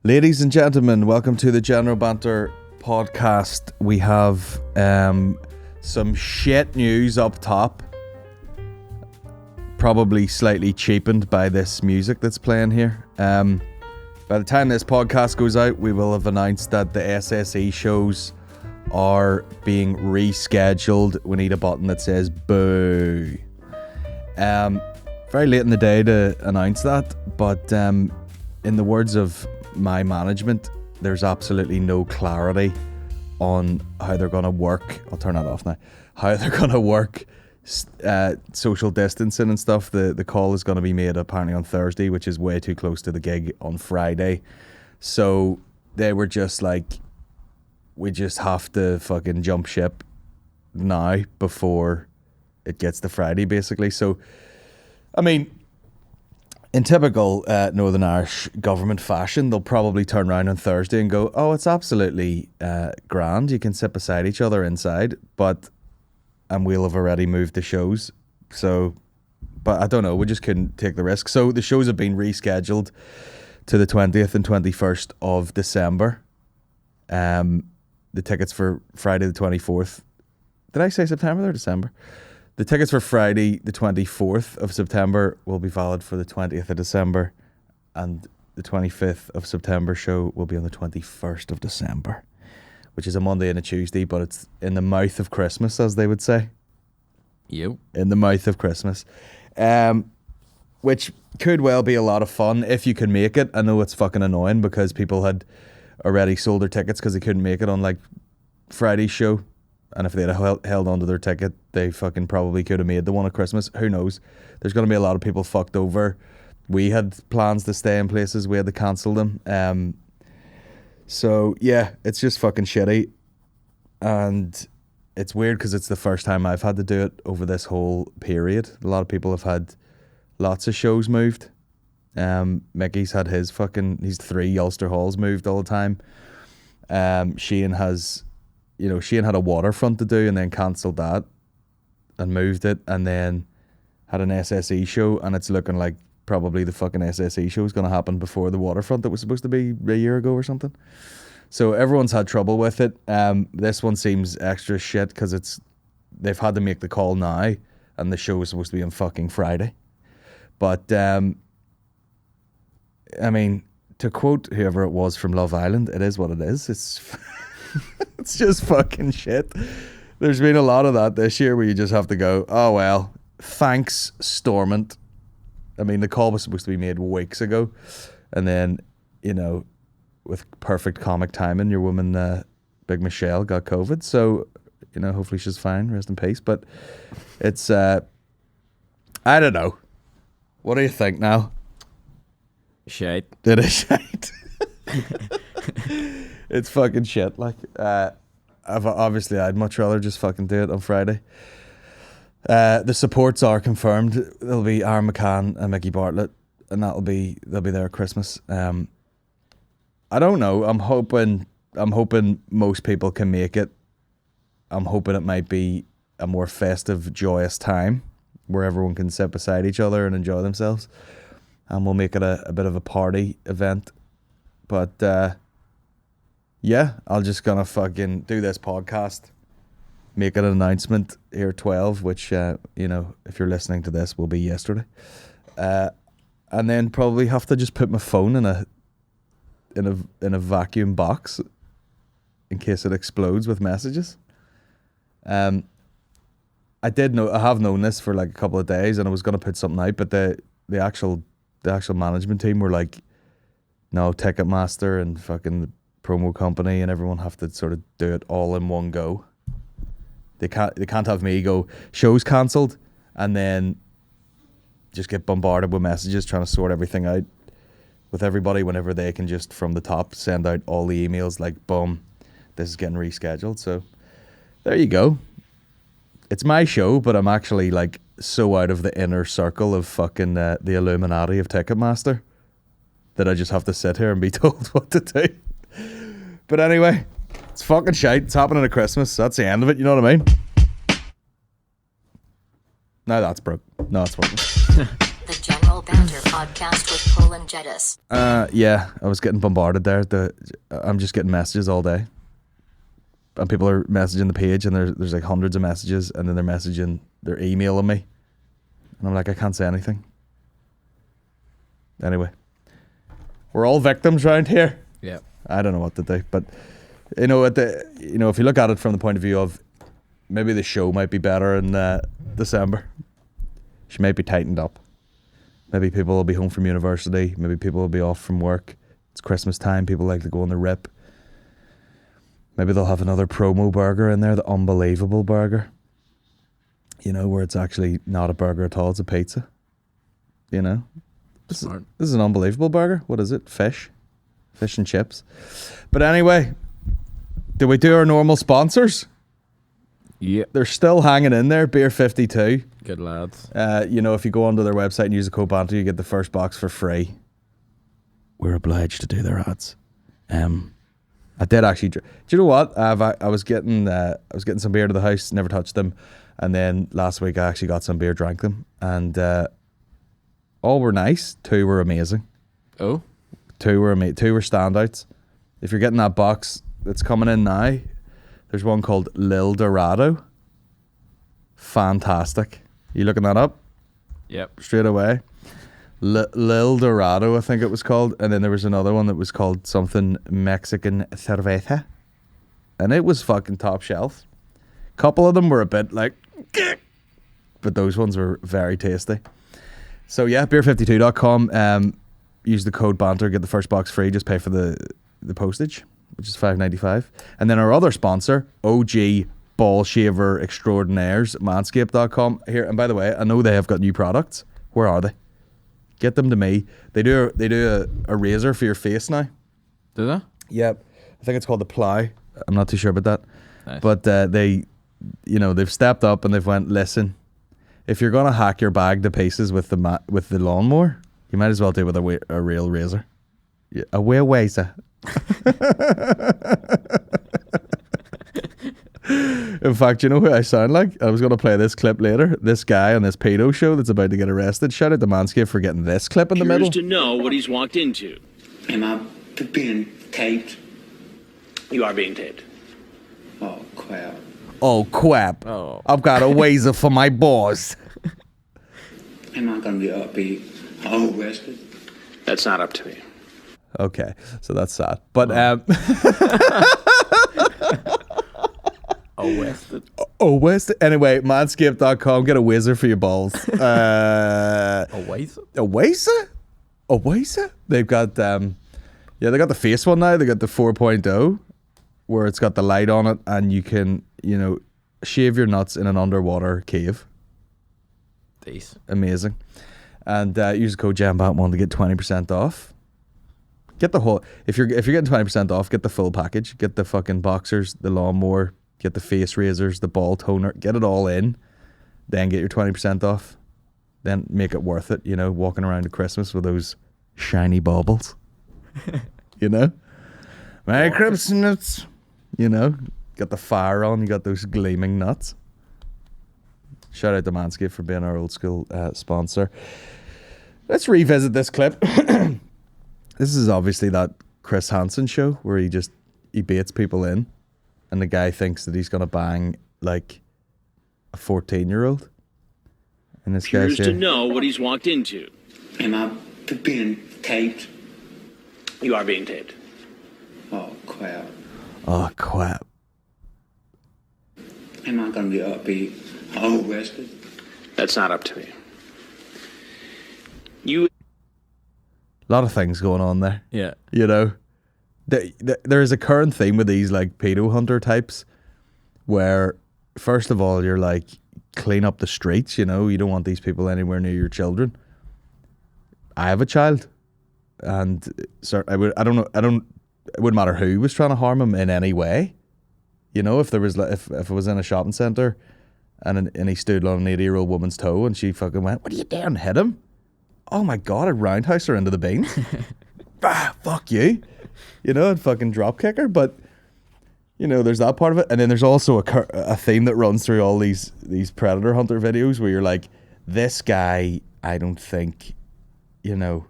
Ladies and gentlemen, welcome to the General Banter Podcast. We have some shit news up top. Probably slightly cheapened by this music that's playing here. By the time this podcast goes out, we will have announced that the SSE shows are being rescheduled. We need a button that says boo. Very late in the day to announce that, but in the words of my management, there's absolutely no clarity on how they're going to work. I'll turn that off now. How they're going to work social distancing and stuff. The call is going to be made apparently on Thursday, which is way too close to the gig on Friday. So they were just like, we just have to fucking jump ship now before it gets to Friday, basically. So, I mean, in typical Northern Irish government fashion, they'll probably turn around on Thursday and go, oh, it's absolutely grand. You can sit beside each other inside, and we'll have already moved the shows. So, but I don't know. We just couldn't take the risk. So the shows have been rescheduled to the 20th and 21st of December. The tickets for Friday the 24th. Did I say September or December? The tickets for Friday, the 24th of September, will be valid for the 20th of December, and the 25th of September show will be on the 21st of December, which is a Monday and a Tuesday, but it's in the mouth of Christmas, as they would say. Yep. In the mouth of Christmas. Which could well be a lot of fun if you can make it. I know it's fucking annoying because people had already sold their tickets because they couldn't make it on like Friday's show. And if they'd held onto their ticket, they fucking probably could have made the one at Christmas. Who knows? There's going to be a lot of people fucked over. We had plans to stay in places. We had to cancel them. So, yeah, it's just fucking shitty. And it's weird because it's the first time I've had to do it over this whole period. A lot of people have had lots of shows moved. Mickey's had his 3 Ulster Halls moved all the time. Sheehan had a waterfront to do and then cancelled that and moved it, and then had an SSE show, and it's looking like probably the fucking SSE show is going to happen before the waterfront that was supposed to be a year ago or something. So everyone's had trouble with it. This one seems extra shit because they've had to make the call now, and the show was supposed to be on fucking Friday. But I mean, to quote whoever it was from Love Island, it is what it is. It's just fucking shit. There's been a lot of that this year where you just have to go, oh well, thanks Stormont. I mean, the call was supposed to be made weeks ago, and then, with perfect comic timing, your woman, Big Michelle, got COVID, so, hopefully she's fine, rest in peace. But it's, I don't know. What do you think now? Shite. It is shite. It's fucking shit. Like, I'd much rather just fucking do it on Friday. The supports are confirmed. There'll be Aaron McCann and Mickey Bartlett, and they'll be there at Christmas. I don't know. I'm hoping most people can make it. I'm hoping it might be a more festive, joyous time where everyone can sit beside each other and enjoy themselves, and we'll make it a bit of a party event. But yeah, I'm just gonna fucking do this podcast, make an announcement here 12, which if you're listening to this will be yesterday, and then probably have to just put my phone in a vacuum box in case it explodes with messages. I have known this for like a couple of days, and I was gonna put something out, but the actual management team were like, no, Ticketmaster and fucking the promo company and everyone have to sort of do it all in one go. They can't have me go, show's cancelled, and then just get bombarded with messages trying to sort everything out with everybody whenever they can just from the top send out all the emails like, boom, this is getting rescheduled. So there you go. It's my show, but I'm actually like so out of the inner circle of fucking the Illuminati of Ticketmaster that I just have to sit here and be told what to do. But anyway, it's fucking shite. It's happening at Christmas. That's the end of it, you know what I mean? No, that's broke. No, it's working. The General Banter Podcast. Podcast with Colin Geddis. Yeah, I was getting bombarded there. I'm just getting messages all day. And people are messaging the page, and there's like hundreds of messages, and then they're emailing me. And I'm like, I can't say anything. Anyway, we're all victims around here. Yeah. I don't know what to do, but if you look at it from the point of view of maybe the show might be better in December. She might be tightened up. Maybe people will be home from university. Maybe people will be off from work. It's Christmas time. People like to go on the rip. Maybe they'll have another promo burger in there, the unbelievable burger. Where it's actually not a burger at all, it's a pizza. This is an unbelievable burger. What is it? Fish and chips. But anyway, do we do our normal sponsors? Yeah. They're still hanging in there. Beer 52. Good lads. If you go onto their website and use the code BANTER, you get the first box for free. We're obliged to do their ads. I did actually. Do you know what? I was getting some beer to the house. Never touched them. And then last week I actually got some beer, drank them, and all were nice. 2 were amazing. Oh. 2 were standouts. If you're getting that box that's coming in now, there's one called Lil Dorado. Fantastic. You looking that up? Yep. Straight away. Lil Dorado, I think it was called. And then there was another one that was called something Mexican Cerveza. And it was fucking top shelf. Couple of them were a bit like, but those ones were very tasty. So yeah, beer52.com. Use the code BANTER, get the first box free. Just pay for the postage, which is $5.95. And then our other sponsor, OG Ball Shaver Extraordinaires, manscaped.com. Here, and by the way, I know they have got new products. Where are they? Get them to me. They do a razor for your face now. Do they? Yep. I think it's called the Ply. I'm not too sure about that. Nice. But they've stepped up and they've went, listen, if you're gonna hack your bag to pieces with the lawnmower, you might as well do it with a real razor. Yeah, a real razor. In fact, you know who I sound like? I was going to play this clip later. This guy on this pedo show that's about to get arrested. Shout out to Manscaped for getting this clip in the middle. To know what he's walked into. Am I being taped? You are being taped. Oh, crap. Oh, crap. Oh. I've got a razor for my balls. Am I going to be arrested? That's not up to me. Okay, so that's sad. But, West. Anyway, manscaped.com. Get a whizzer for your balls. A whizzer? They've got they got the face one now. They got the 4.0 where it's got the light on it and you can, shave your nuts in an underwater cave. Decent. Amazing. And use the code JAMBAT1 to get 20% off. Get the whole if you're getting 20% off, get the full package. Get the fucking boxers, the lawnmower, get the face razors, the ball toner, get it all in, then get your 20% off. Then make it worth it, walking around at Christmas with those shiny baubles. Merry Christmas. Got the fire on, you got those gleaming nuts. Shout out to Manscaped for being our old school sponsor. Let's revisit this clip. This is obviously that Chris Hansen show where he baits people in. And the guy thinks that he's going to bang like a 14-year-old. And this guy's To know what he's walked into. Am I being taped? You are being taped. Oh, crap. Oh, crap. Am I going to be arrested? That's not up to me. You. A lot of things going on there. Yeah. There is a current theme with these like pedo hunter types where first of all you're like clean up the streets, you don't want these people anywhere near your children. I have a child and it wouldn't matter who was trying to harm him in any way. If there was if it was in a shopping centre and he stood on an 80-year-old woman's toe and she fucking went, "What are you doing?" Hit him. Oh my God, I'd roundhouse her into the beans. Fuck you. I'd fucking drop kick her. But, there's that part of it. And then there's also a theme that runs through all these predator hunter videos where you're like, this guy, I don't think you know,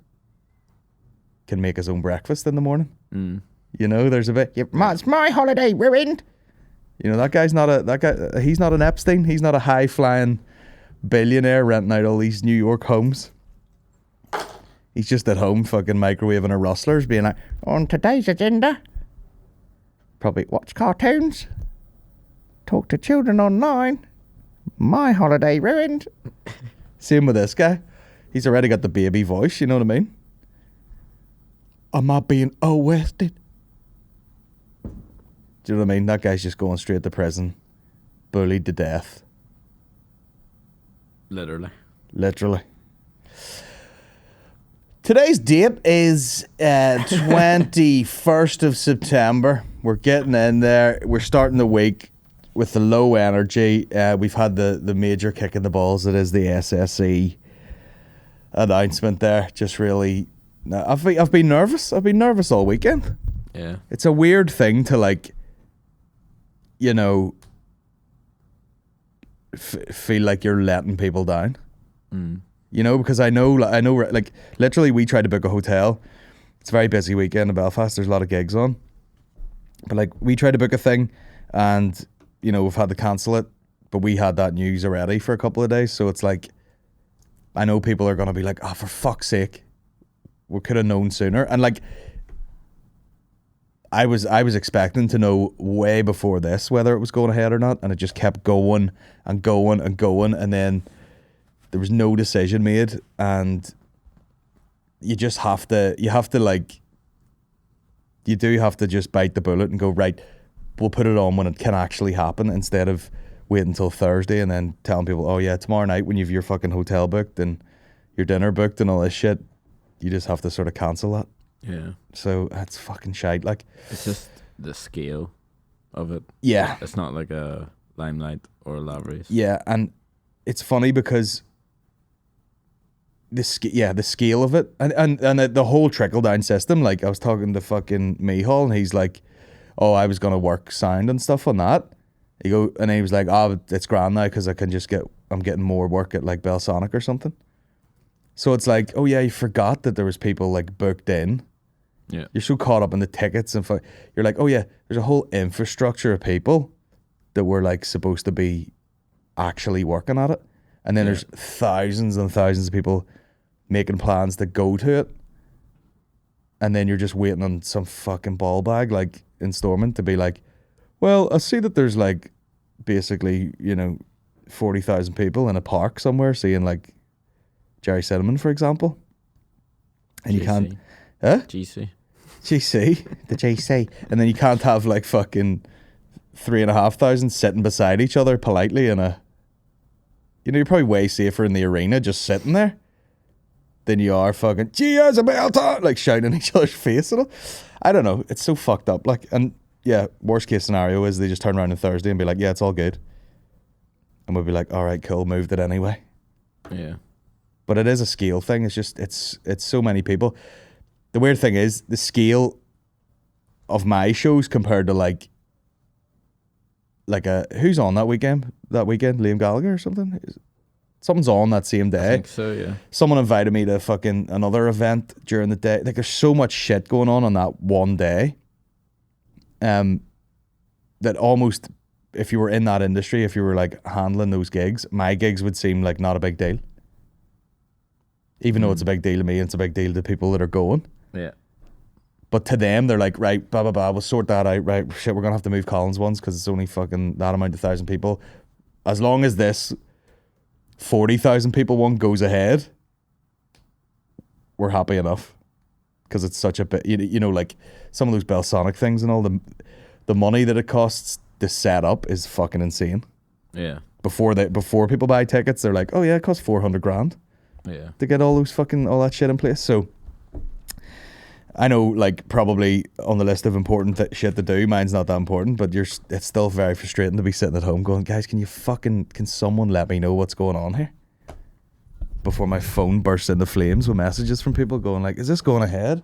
can make his own breakfast in the morning. Mm. You know, there's a bit, it's my holiday ruined. You know, he's not an Epstein. He's not a high-flying billionaire renting out all these New York homes. He's just at home fucking microwaving a Rustlers, being like, on today's agenda, probably watch cartoons, talk to children online, my holiday ruined. Same with this guy. He's already got the baby voice, you know what I mean? Am I being arrested? Do you know what I mean? That guy's just going straight to prison, bullied to death. Literally. Today's date is 21st of September. We're getting in there. We're starting the week with the low energy. We've had the major kick in the balls that is the SSE announcement there. Just really, I've been nervous. I've been nervous all weekend. Yeah. It's a weird thing to, like, you know, feel like you're letting people down. Mm. You know, because I know, like, literally we tried to book a hotel. It's a very busy weekend in Belfast. There's a lot of gigs on. But, like, we tried to book a thing and, you know, we've had to cancel it. But we had that news already for a couple of days. So it's like, I know people are going to be like, oh, for fuck's sake, we could have known sooner. And, like, I was expecting to know way before this whether it was going ahead or not, and it just kept going and going and going, and then there was no decision made, and you do have to just bite the bullet and go, right, we'll put it on when it can actually happen, instead of waiting until Thursday and then telling people, oh yeah, tomorrow night when you've your fucking hotel booked and your dinner booked and all this shit, you just have to sort of cancel that. Yeah. So that's fucking shite. Like, it's just the scale of it. Yeah. It's not like a Limelight or a Lavery's. Yeah, and it's funny because the scale of it and the whole trickle down system. Like, I was talking to fucking Mihal and he's like, oh, I was gonna work sound and stuff on that. He was like, oh, it's grand now because I'm getting more work at like Belsonic or something. So it's like, oh yeah, you forgot that there was people like booked in. Yeah. You're so caught up in the tickets and you're like, oh yeah, there's a whole infrastructure of people that were like supposed to be actually working at it. And then there's thousands and thousands of people making plans to go to it. And then you're just waiting on some fucking ball bag like in Stormont to be like, well, I see that there's like basically, you know, 40,000 people in a park somewhere seeing like Jerry Cinnamon, for example. And GC. You can't... Huh? GC. The GC. And then you can't have like fucking 3,500 sitting beside each other politely in a... You know, you're probably way safer in the arena just sitting there than you are fucking, cheers, Belter, like shouting in each other's face and all. I don't know. It's so fucked up. Like, and yeah, worst case scenario is they just turn around on Thursday and be like, yeah, it's all good. And we'll be like, all right, cool, moved it anyway. Yeah. But it is a scale thing. It's just, it's so many people. The weird thing is the scale of my shows compared to like who's on that weekend? Liam Gallagher or something? Something's on that same day. I think so, yeah. Someone invited me to fucking another event during the day. Like, there's so much shit going on that one day. That almost, if you were in that industry, if you were like handling those gigs, my gigs would seem like not a big deal. Even though it's a big deal to me, it's a big deal to people that are going. Yeah. But to them, they're like, right, blah, blah, blah, we'll sort that out, right? Shit, we're going to have to move Colin's ones because it's only fucking that amount of 1,000 people. As long as this 40,000 people one goes ahead, we're happy enough. Because it's such a bit, you know, like some of those Belsonic things and all, the money that it costs to set up is fucking insane. Yeah. Before people buy tickets, they're like, oh yeah, it costs 400 grand. Yeah. To get all that shit in place. So I know, like, probably on the list of important shit to do, mine's not that important, but it's still very frustrating to be sitting at home going, guys, can someone let me know what's going on here? Before my phone bursts into flames with messages from people going like, is this going ahead?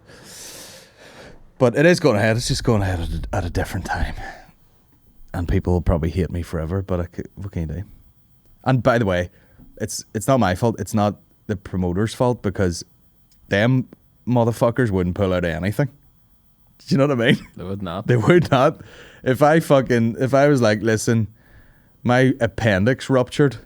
But it is going ahead. It's just going ahead at a different time. And people will probably hate me forever, but what can you do? And by the way, it's not my fault. It's not the promoter's fault, because them motherfuckers wouldn't pull out anything. Do you know what I mean? They would not. They would not. If I was like, listen, my appendix ruptured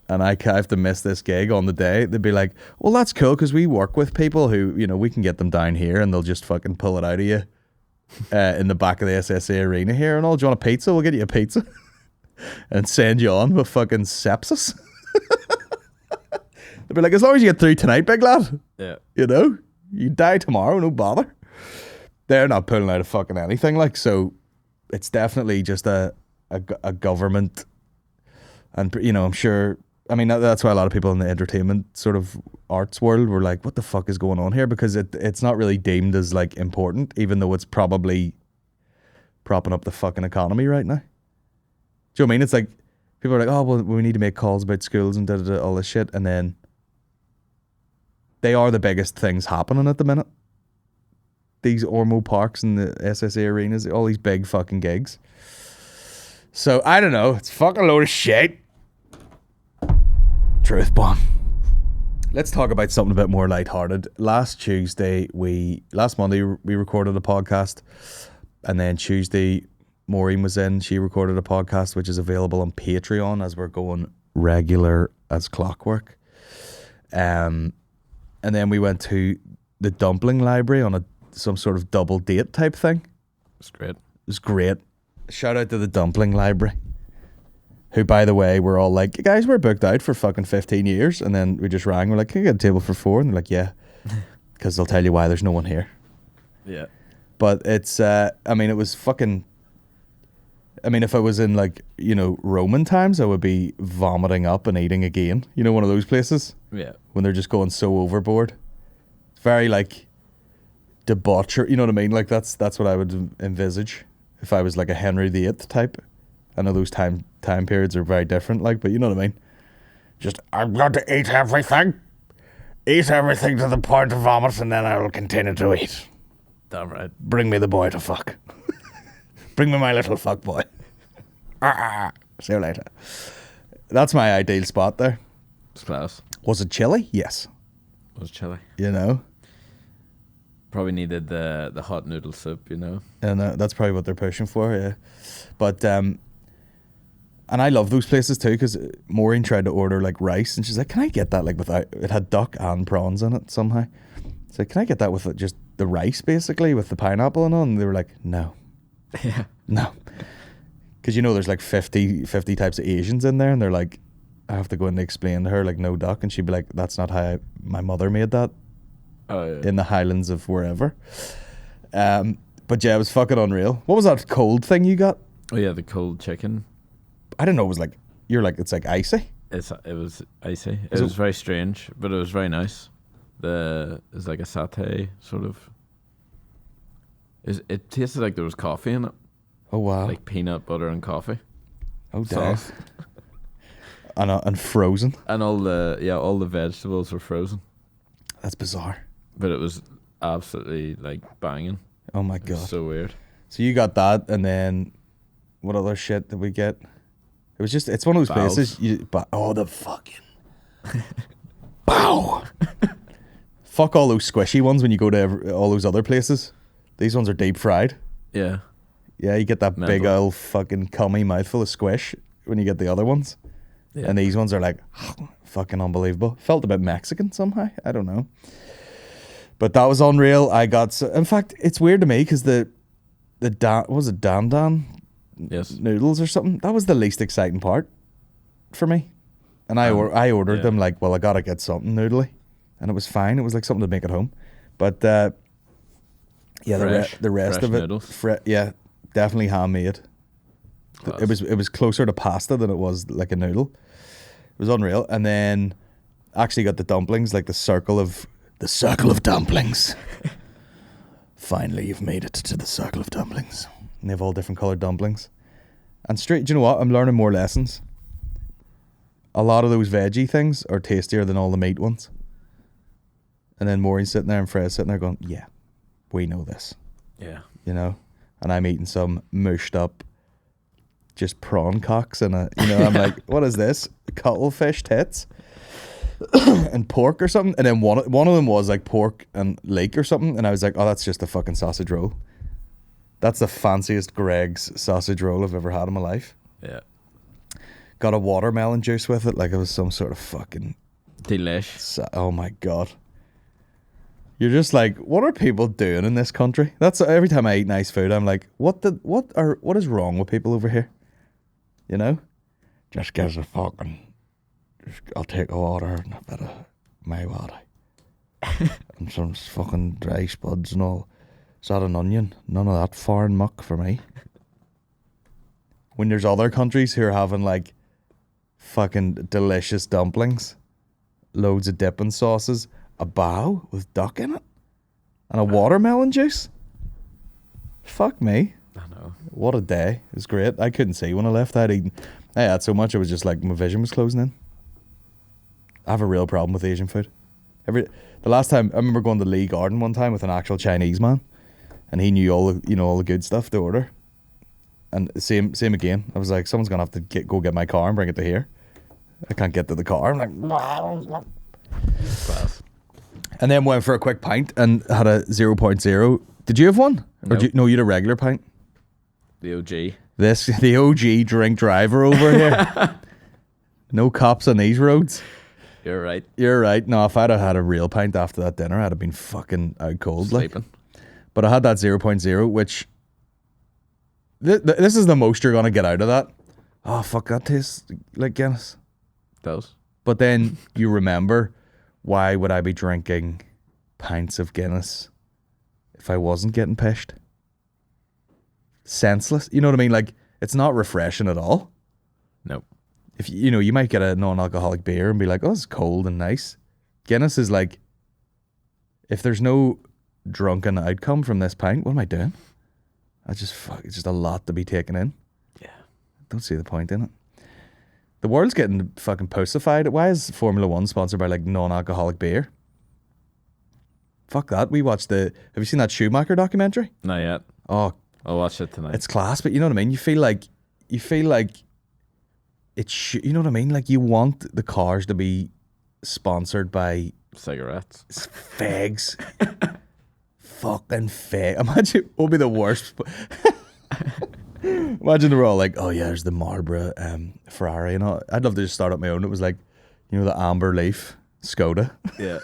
and I have to miss this gig on the day, they'd be like, well, that's cool because we work with people who, you know, we can get them down here and they'll just fucking pull it out of you in the back of the SSA arena here and all. Do you want a pizza? We'll get you a pizza and send you on with fucking sepsis. They'd be like, as long as you get through tonight, big lad. Yeah. You know, you die tomorrow, no bother. They're not pulling out of fucking anything. Like, so it's definitely just a government. And, you know, I'm sure, I mean, that's why a lot of people in the entertainment sort of arts world were like, what the fuck is going on here? Because it's not really deemed as like important, even though it's probably propping up the fucking economy right now. Do you know what I mean? It's like, people are like, oh, well, we need to make calls about schools and all this shit. And then they are the biggest things happening at the minute. These Ormo parks and the SSA arenas, all these big fucking gigs. So, I don't know. It's a fucking load of shit. Truth bomb. Let's talk about something a bit more lighthearted. Last Monday, we recorded a podcast. And then Tuesday, Maureen was in. She recorded a podcast, which is available on Patreon as we're going regular as clockwork. And then we went to the Dumpling Library on some sort of double date type thing. It's great. It was great. Shout out to the Dumpling Library, who, by the way, were all like, guys, we're booked out for fucking 15 years. And then we just rang. We're like, can you get a table for 4? And they're like, yeah, because they'll tell you why there's no one here. Yeah. But it's, I mean, it was fucking, I mean, if I was in like, you know, Roman times, I would be vomiting up and eating again. You know, one of those places? Yeah. When they're just going so overboard. It's very like debauchery, you know what I mean? Like that's what I would envisage if I was like a Henry VIII type. I know those time periods are very different, like, but you know what I mean? Just, I'm going to eat everything to the point of vomit, and then I will continue to eat. Damn right. Bring me the boy to fuck. Bring me my little fuck boy. See you later. That's my ideal spot there. It's class. Was it chilly? Yes. It was chilly. You know? Probably needed the hot noodle soup, you know? And that's probably what they're pushing for, yeah. But, and I love those places too, because Maureen tried to order like rice, and she's like, can I get that like without, it had duck and prawns in it somehow. So can I get that with just the rice basically, with the pineapple and all? And they were like, no. Yeah. No. Because you know there's like 50 types of Asians in there, and they're like, I have to go in and explain to her like no duck, and she'd be like, that's not how my mother made that. Oh, yeah. In the Highlands of wherever. But yeah, it was fucking unreal. What was that cold thing you got? Oh yeah, the cold chicken. I didn't know it was like, you're like, it's like icy. It was icy. It was very strange, but it was very nice. It's like a satay sort of. It tasted like there was coffee in it. Oh wow. Like peanut butter and coffee. Oh damn. Sauce. And frozen. And all the vegetables were frozen. That's bizarre. But it was absolutely like banging. Oh my It god. was so weird. So you got that, and then what other shit did we get? It was just, it's one of those Bows. places. The fucking bow. Fuck all those squishy ones when you go to all those other places. These ones are deep fried. Yeah. Yeah, you get that big Mental. old fucking cummy mouthful of squish when you get the other ones. Yeah. And these ones are like fucking unbelievable. Felt a bit Mexican somehow. I don't know. But that was unreal. In fact, it's weird to me because was it Dan Yes. noodles or something? That was the least exciting part for me. And I ordered them like, well, I gotta get something noodly, and it was fine. It was like something to make at home. But yeah, the rest fresh of it, noodles. yeah, definitely handmade. Class. It was closer to pasta than it was like a noodle. It was unreal. And then actually got the dumplings, like the circle of dumplings. Finally, you've made it to the circle of dumplings. And they have all different coloured dumplings. And straight, do you know what? I'm learning more lessons. A lot of those veggie things are tastier than all the meat ones. And then Maureen's sitting there and Fred's sitting there going, yeah, we know this. Yeah. You know? And I'm eating some mushed up just prawn cocks and I'm like, what is this? Cuttlefish tits? and pork or something. And then one of them was like pork and leek or something. And I was like, oh, that's just a fucking sausage roll. That's the fanciest Greg's sausage roll I've ever had in my life. Yeah. Got a watermelon juice with it, like it was some sort of fucking delish. Oh my god! You're just like, what are people doing in this country? That's every time I eat nice food, I'm like, what is wrong with people over here? You know, just get a fucking. I'll take a water and a bit of my water and some fucking dry spuds and all. Is that an onion? None of that foreign muck for me. When there's other countries who are having like fucking delicious dumplings, loads of dipping sauces, a bao with duck in it, and a watermelon juice. Fuck me. I know. What a day. It was great. I couldn't see when I left. I had so much, it was just like my vision was closing in. I have a real problem with Asian food. The last time, I remember going to Lee Garden one time with an actual Chinese man, and he knew all the good stuff to order. And same again. I was like, someone's gonna have to go get my car and bring it to here. I can't get to the car. I'm like, Class. and then went for a quick pint and had a 0.0. Did you have one? Nope. Or you had a regular pint? The OG. The OG drink driver over here. No cops on these roads. You're right. You're right. No, if I'd have had a real pint after that dinner, I'd have been fucking out cold. Sleeping. But I had that 0.0, which this is the most you're gonna get out of that. Oh fuck, that tastes like Guinness. Does. But then you remember, why would I be drinking pints of Guinness if I wasn't getting pished? Senseless. You know what I mean? Like, it's not refreshing at all. Nope. If you might get a non-alcoholic beer and be like, oh, it's cold and nice. Guinness is like, if there's no drunken outcome from this pint, what am I doing? It's just a lot to be taken in. Yeah. Don't see the point in it. The world's getting fucking pussified. Why is Formula 1 sponsored by like non-alcoholic beer? Fuck that. Have you seen that Schumacher documentary? Not yet. Oh, I'll watch it tonight. it's class, but you know what I mean? You feel like it's, you know what I mean? Like, you want the cars to be sponsored by Cigarettes. fags. Fucking fag. Imagine what would be the worst. Imagine they're all like, oh yeah, there's the Marlboro Ferrari and all. I'd love to just start up my own. It was like, the Amber Leaf Skoda. Yeah.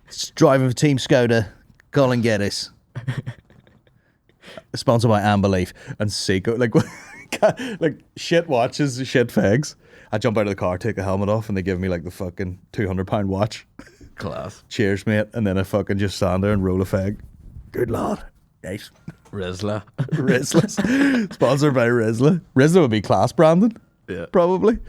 It's driving for Team Skoda, Colin Geddis. Sponsored by Amber Leaf and Seiko. Like shit watches, shit fags. I jump out of the car, take the helmet off, and they give me like the fucking £200 watch. Class. Cheers, mate. And then I fucking just stand there and roll a fag. Good lord. Nice. Rizla. Rizla. Sponsored by Rizla. Rizla would be class branding. Yeah. Probably.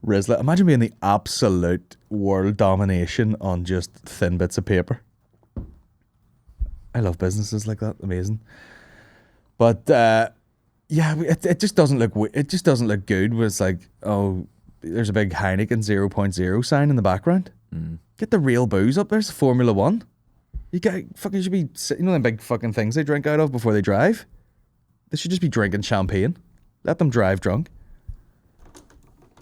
Rizla. Imagine being the absolute world domination on just thin bits of paper. I love businesses like that. Amazing. But yeah, it just doesn't look. It just doesn't look good. Where it's like, oh, there's a big Heineken 0.0 sign in the background. Get the real booze up. There's Formula 1. You should be, them big fucking things they drink out of before they drive. They should just be drinking champagne. Let them drive drunk.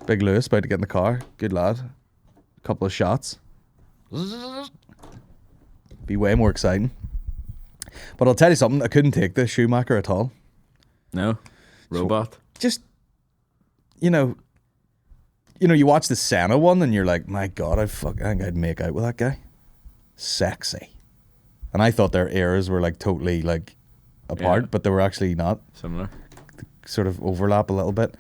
Big Lewis about to get in the car. Good lad. A couple of shots. Be way more exciting. But I'll tell you something. I couldn't take the Schumacher at all. No. Robot. Just, you watch the Senna one and you're like, my God, I think I'd make out with that guy. Sexy. And I thought their eras were like totally like apart, but they were actually not. Similar. Sort of overlap a little bit.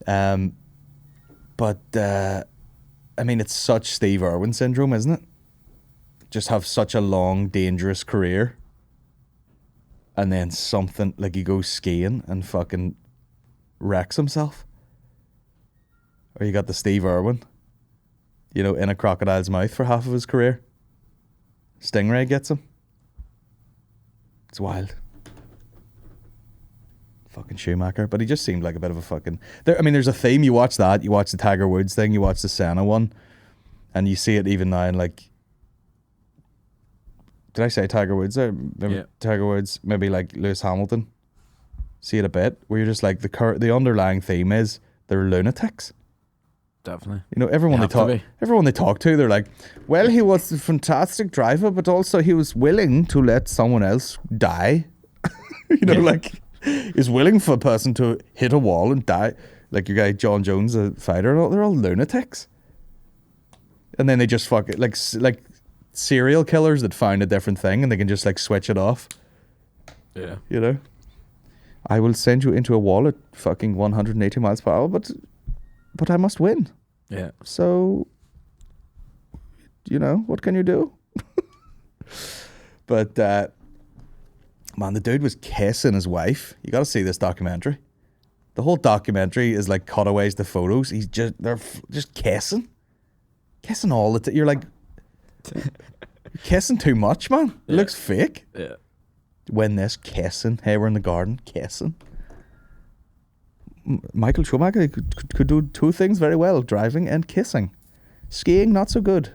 But I mean, it's such Steve Irwin syndrome, isn't it? Just have such a long, dangerous career. And then something, like he goes skiing and fucking wrecks himself. Or you got the Steve Irwin, in a crocodile's mouth for half of his career. Stingray gets him. It's wild. Fucking Schumacher. But he just seemed like a bit of a fucking... there's a theme. You watch that. You watch the Tiger Woods thing. You watch the Senna one. And you see it even now in like... Did I say Tiger Woods there? Yeah. Tiger Woods, maybe like Lewis Hamilton. See it a bit. Where you're just like, the underlying theme is they're lunatics. Definitely. You know, everyone they talk to, they're like, well, he was a fantastic driver, but also he was willing to let someone else die. You know, like, he's willing for a person to hit a wall and die. Like your guy John Jones, a fighter, they're all lunatics. And then they just fuck it, like serial killers that find a different thing and they can just like switch it off. Yeah. You know, I will send you into a wall at fucking 180 miles per hour, but I must win. Yeah. So, you know, what can you do? But, man, the dude was kissing his wife. You got to see this documentary. The whole documentary is like cutaways to photos. They're just kissing. Kissing all the time. You're like, you're kissing too much, man. It looks fake. Yeah. When this kissing, hey, we're in the garden, kissing. Michael Schumacher could do two things very well, driving and kissing. Skiing, not so good.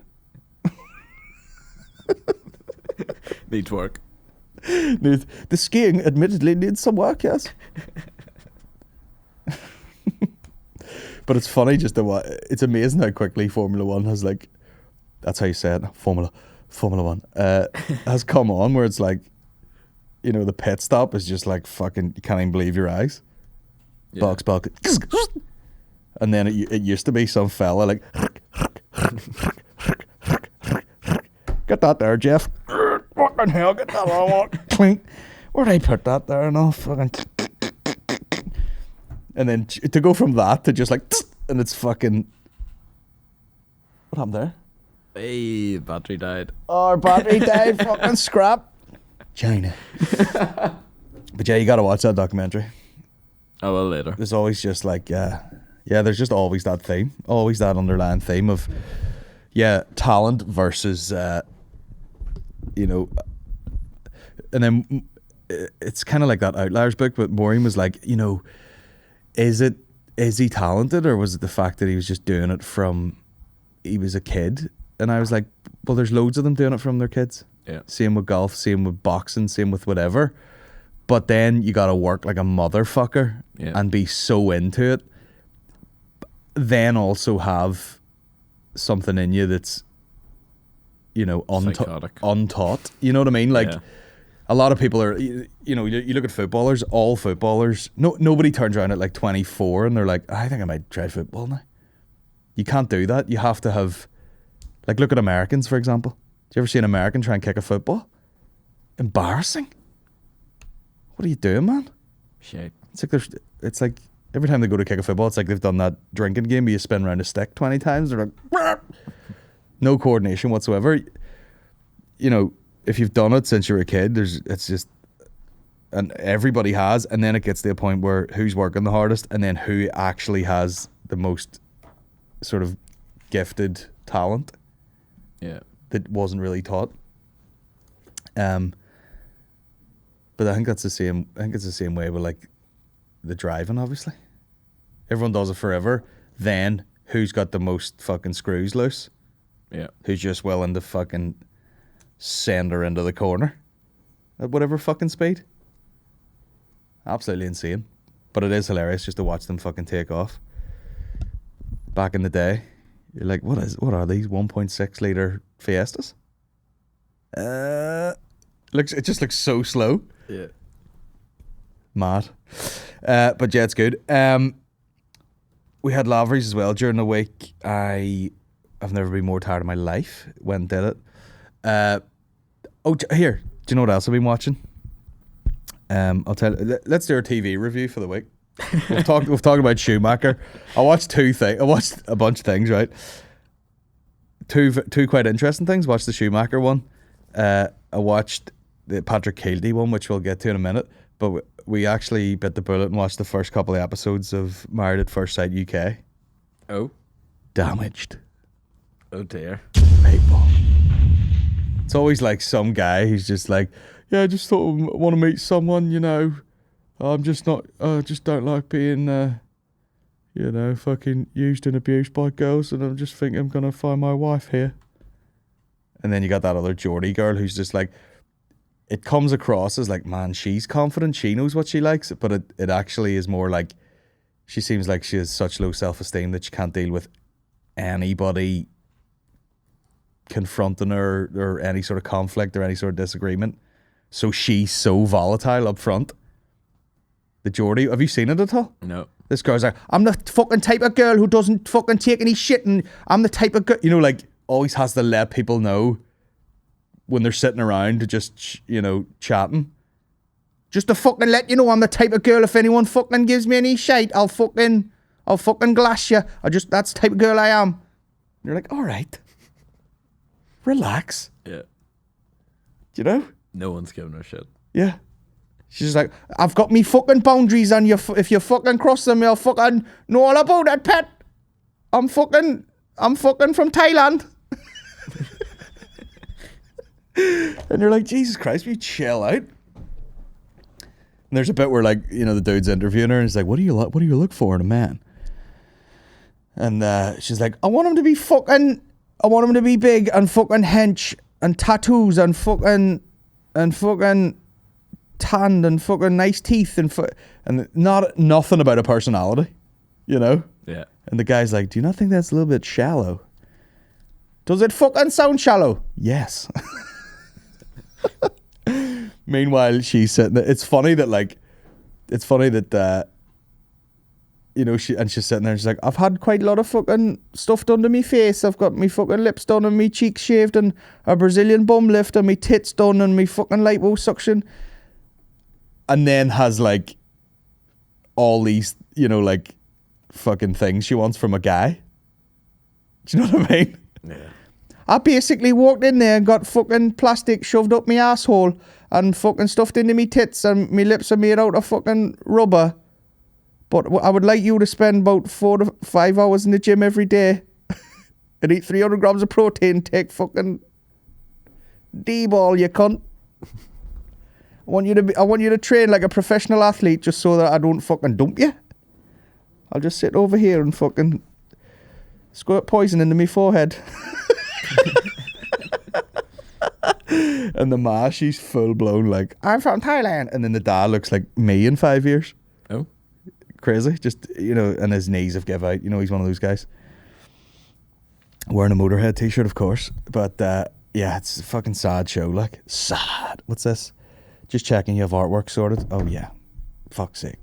Needs work. The skiing admittedly needs some work, yes. But it's funny just to watch. It's amazing how quickly Formula One has like, that's how you say it, Formula One, has come on where it's like, you know, the pit stop is just like fucking, you can't even believe your eyes. Yeah. Box. And then it used to be some fella like, get that there, Jeff. Fucking hell, get that on. Clink. Where'd I put that there? No, fucking. And then to go from that to just like, and it's fucking. What happened there? Hey, battery died. Oh, our battery died. Fucking scrap. China. But yeah, you gotta watch that documentary. I will later. There's always just like, there's just always that theme, always that underlying theme of, talent versus, you know, and then it's kind of like that Outliers book, but Maureen was like, you know, is he talented, or was it the fact that he was just doing it from he was a kid? And I was like, well, there's loads of them doing it from their kids. Yeah. Same with golf, same with boxing, same with whatever. But then you gotta work like a motherfucker and be so into it. Then also have something in you that's, you know, untaught. You know what I mean? Like, a lot of people are, you know, you look at footballers, all footballers, nobody turns around at like 24 and they're like, I think I might try football now. You can't do that. You have to have, like, look at Americans, for example. Do you ever see an American try and kick a football? Embarrassing. What are you doing, man? Shit. It's like every time they go to kick a football, it's like they've done that drinking game where you spin around a stick 20 times. They're like, Rah! No coordination whatsoever. You know, if you've done it since you were a kid, it's just, and everybody has, and then it gets to a point where who's working the hardest, and then who actually has the most sort of gifted talent. Yeah. That wasn't really taught. But I think that's the same. I think it's the same way with like the driving. Obviously, everyone does it forever. Then who's got the most fucking screws loose? Yeah. Who's just willing to fucking send her into the corner at whatever fucking speed? Absolutely insane. But it is hilarious just to watch them fucking take off. Back in the day, you're like, what are these 1.6 litre Fiestas? It just looks so slow. Yeah. Mad. But yeah, it's good. We had Laveries as well during the week. I've never been more tired in my life. Went and did it. Here. Do you know what else I've been watching? I'll tell you. Let's do our TV review for the week. We've talked about Schumacher. I watched I watched a bunch of things, right? Two quite interesting things. Watched the Schumacher one. I watched the Patrick Keelty one, which we'll get to in a minute. But we actually bit the bullet and watched the first couple of episodes of Married at First Sight UK. Oh. Damaged. Oh dear. People. It's always like some guy who's just like, yeah, I just thought I want to meet someone, you know. I'm just not, just don't like being, you know, fucking used and abused by girls, and I'm just thinking I'm going to find my wife here. And then you got that other Geordie girl who's just like, it comes across as like, man, she's confident, she knows what she likes, but it actually is more like, she seems like she has such low self-esteem that she can't deal with anybody confronting her or any sort of conflict or any sort of disagreement. So she's so volatile up front. The Geordie, have you seen it at all? No. This girl's like, I'm the fucking type of girl who doesn't fucking take any shit, and I'm the type of girl, you know, like, always has to let people know when they're sitting around to just, you know, chatting. Just to fucking let you know I'm the type of girl, if anyone fucking gives me any shite, I'll fucking glass you. That's the type of girl I am. And you're like, all right. Relax. Yeah. You know? No one's giving her shit. Yeah. She's like, I've got me fucking boundaries, and if you fucking cross them, you'll fucking know all about it, pet. I'm fucking from Thailand. And you're like, Jesus Christ, will you chill out? And there's a bit where, like, you know, the dude's interviewing her, and he's like, what do you look for in a man? And she's like, I want him to be big and fucking hench and tattoos and fucking tanned and fucking nice teeth and nothing about a personality, you know? Yeah. And the guy's like, do you not think that's a little bit shallow? Does it fucking sound shallow? Yes. Meanwhile, she's sitting there. It's funny that you know, she's sitting there and she's like, I've had quite a lot of fucking stuff done to me face. I've got me fucking lips done and me cheeks shaved and a Brazilian bum lift and me tits done and me fucking liposuction. And then has like all these, you know, like fucking things she wants from a guy. Do you know what I mean? Yeah. I basically walked in there and got fucking plastic shoved up my asshole and fucking stuffed into me tits, and my lips are made out of fucking rubber. But I would like you to spend about 4 to 5 hours in the gym every day and eat 300 grams of protein. Take fucking D-ball, you cunt. I want you to train like a professional athlete just so that I don't fucking dump you. I'll just sit over here and fucking squirt poison into my forehead. And the ma, she's full blown like, I'm from Thailand. And then the dad looks like me in 5 years. Oh. Crazy. Just, you know, and his knees have give out. You know, he's one of those guys. Wearing a Motorhead t-shirt, of course. But, yeah, it's a fucking sad show. Like, sad. What's this? Just checking you have artwork sorted. Oh, yeah. Fuck's sake.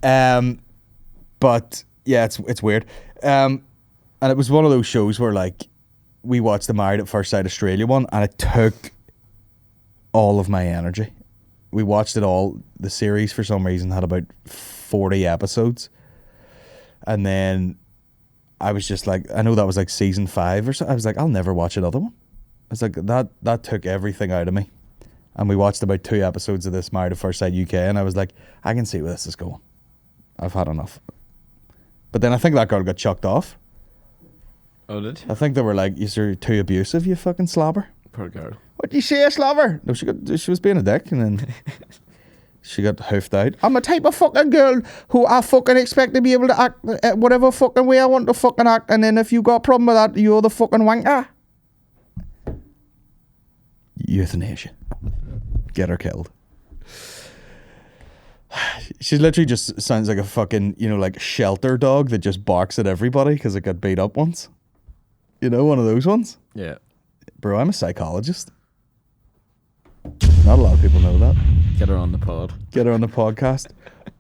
But, yeah, it's weird. And it was one of those shows where, like, we watched the Married at First Sight Australia one, and it took all of my energy. We watched it all. The series, for some reason, had about 40 episodes. And then I was just like, I know that was like season 5 or so. I was like, I'll never watch another one. I was like, that took everything out of me. And we watched about 2 episodes of this Married at First Sight UK, and I was like, I can see where this is going. I've had enough. But then I think that girl got chucked off. Oh, did you? I think they were like, you're too abusive, you fucking slobber. Poor girl. What you say, slobber? No, she was being a dick, and then she got hoofed out. I'm a type of fucking girl who I fucking expect to be able to act whatever fucking way I want to fucking act, and then if you got a problem with that, you're the fucking wanker. Euthanasia. Get her killed. She literally just sounds like a fucking, you know, like shelter dog that just barks at everybody because it got beat up once. You know, one of those ones. Yeah. Bro, I'm a psychologist. Not a lot of people know that. Get her on the pod. Get her on the podcast.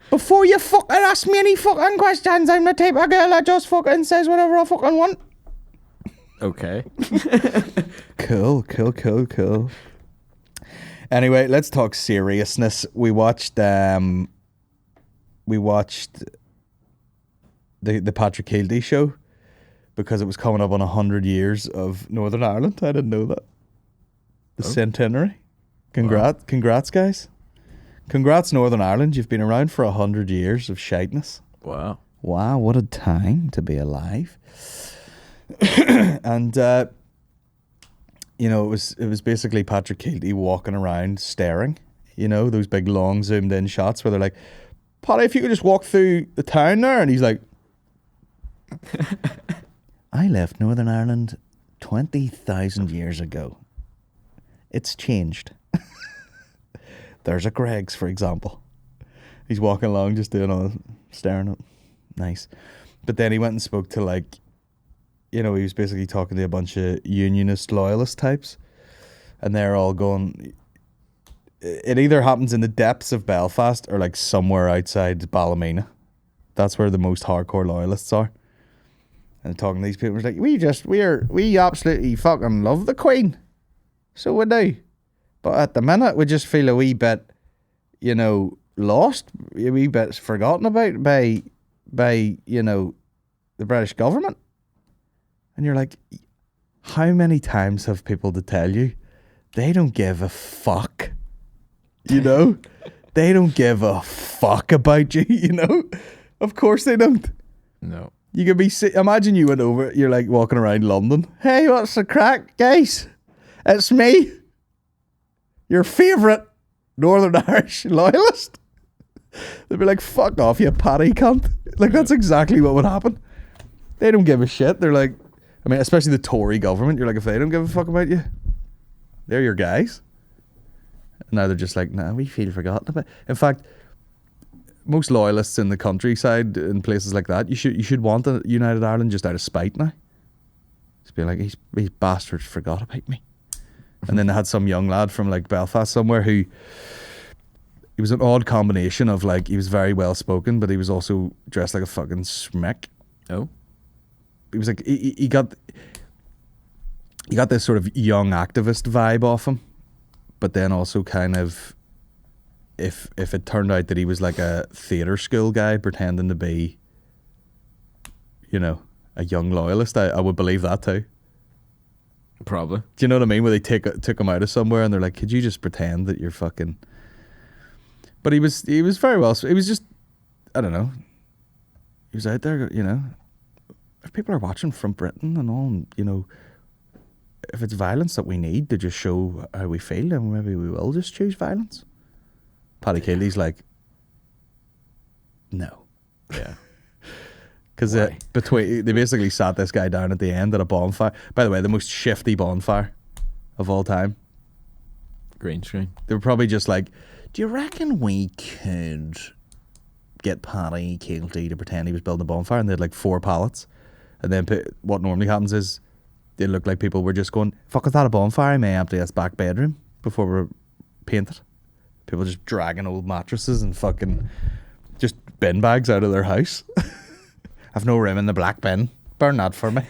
Before you fucking ask me any fucking questions, I'm the type of girl that just fucking says whatever I fucking want. Okay. Cool. Anyway, let's talk seriousness. We watched the Patrick Keelty show because it was coming up on 100 years of Northern Ireland. I didn't know that. The centenary. Congrats, guys. Congrats, Northern Ireland. You've been around for 100 years of shiteness. Wow. Wow, what a time to be alive. And you know, it was basically Patrick Keelty walking around staring. You know, those big long zoomed in shots where they're like, Paddy, if you could just walk through the town there, and he's like, I left Northern Ireland 20,000 years ago. It's changed. There's a Greg's, for example. He's walking along just doing all staring up. Nice. But then he went and spoke to like he was basically talking to a bunch of unionist loyalist types, and they're all going. It either happens in the depths of Belfast or like somewhere outside Ballymena. That's where the most hardcore loyalists are. And talking to these people, it's like, we absolutely fucking love the Queen. So we do. But at the minute, we just feel a wee bit, lost, a wee bit forgotten about by the British government. And you're like, how many times have people to tell you they don't give a fuck? They don't give a fuck about you, Of course they don't. No. You could be, imagine you went over, you're like walking around London. Hey, what's the crack, guys? It's me, your favourite Northern Irish loyalist. They'd be like, fuck off, you patty cunt. Like, that's exactly what would happen. They don't give a shit. They're like, especially the Tory government. You're like, if they don't give a fuck about you, they're your guys. And now they're just like, nah, we feel forgotten about. In fact, most loyalists in the countryside and places like that, you should want a United Ireland just out of spite now. Just be like, these bastards forgot about me. And then they had some young lad from like Belfast somewhere who, he was an odd combination of like, he was very well spoken, but he was also dressed like a fucking smick. Oh. He was like, he got this sort of young activist vibe off him, but then also kind of, if it turned out that he was like a theatre school guy pretending to be, a young loyalist, I would believe that too. Probably. Do you know what I mean? Where they took him out of somewhere and they're like, could you just pretend that you're fucking... But he was very well... He was just... I don't know. He was out there, If people are watching from Britain and all, if it's violence that we need to just show how we feel, then maybe we will just choose violence. Paddy Keeley's like, no. Yeah. Because they basically sat this guy down at the end at a bonfire. By the way, the most shifty bonfire of all time. Green screen. They were probably just like, do you reckon we could get Paddy Keeley to pretend he was building a bonfire? And they had like 4 pallets. And then what normally happens is they look like people were just going, fuck, is that a bonfire? I may empty this back bedroom before we paint it. People just dragging old mattresses and fucking just bin bags out of their house. I've no room in the black bin. Burn that for me.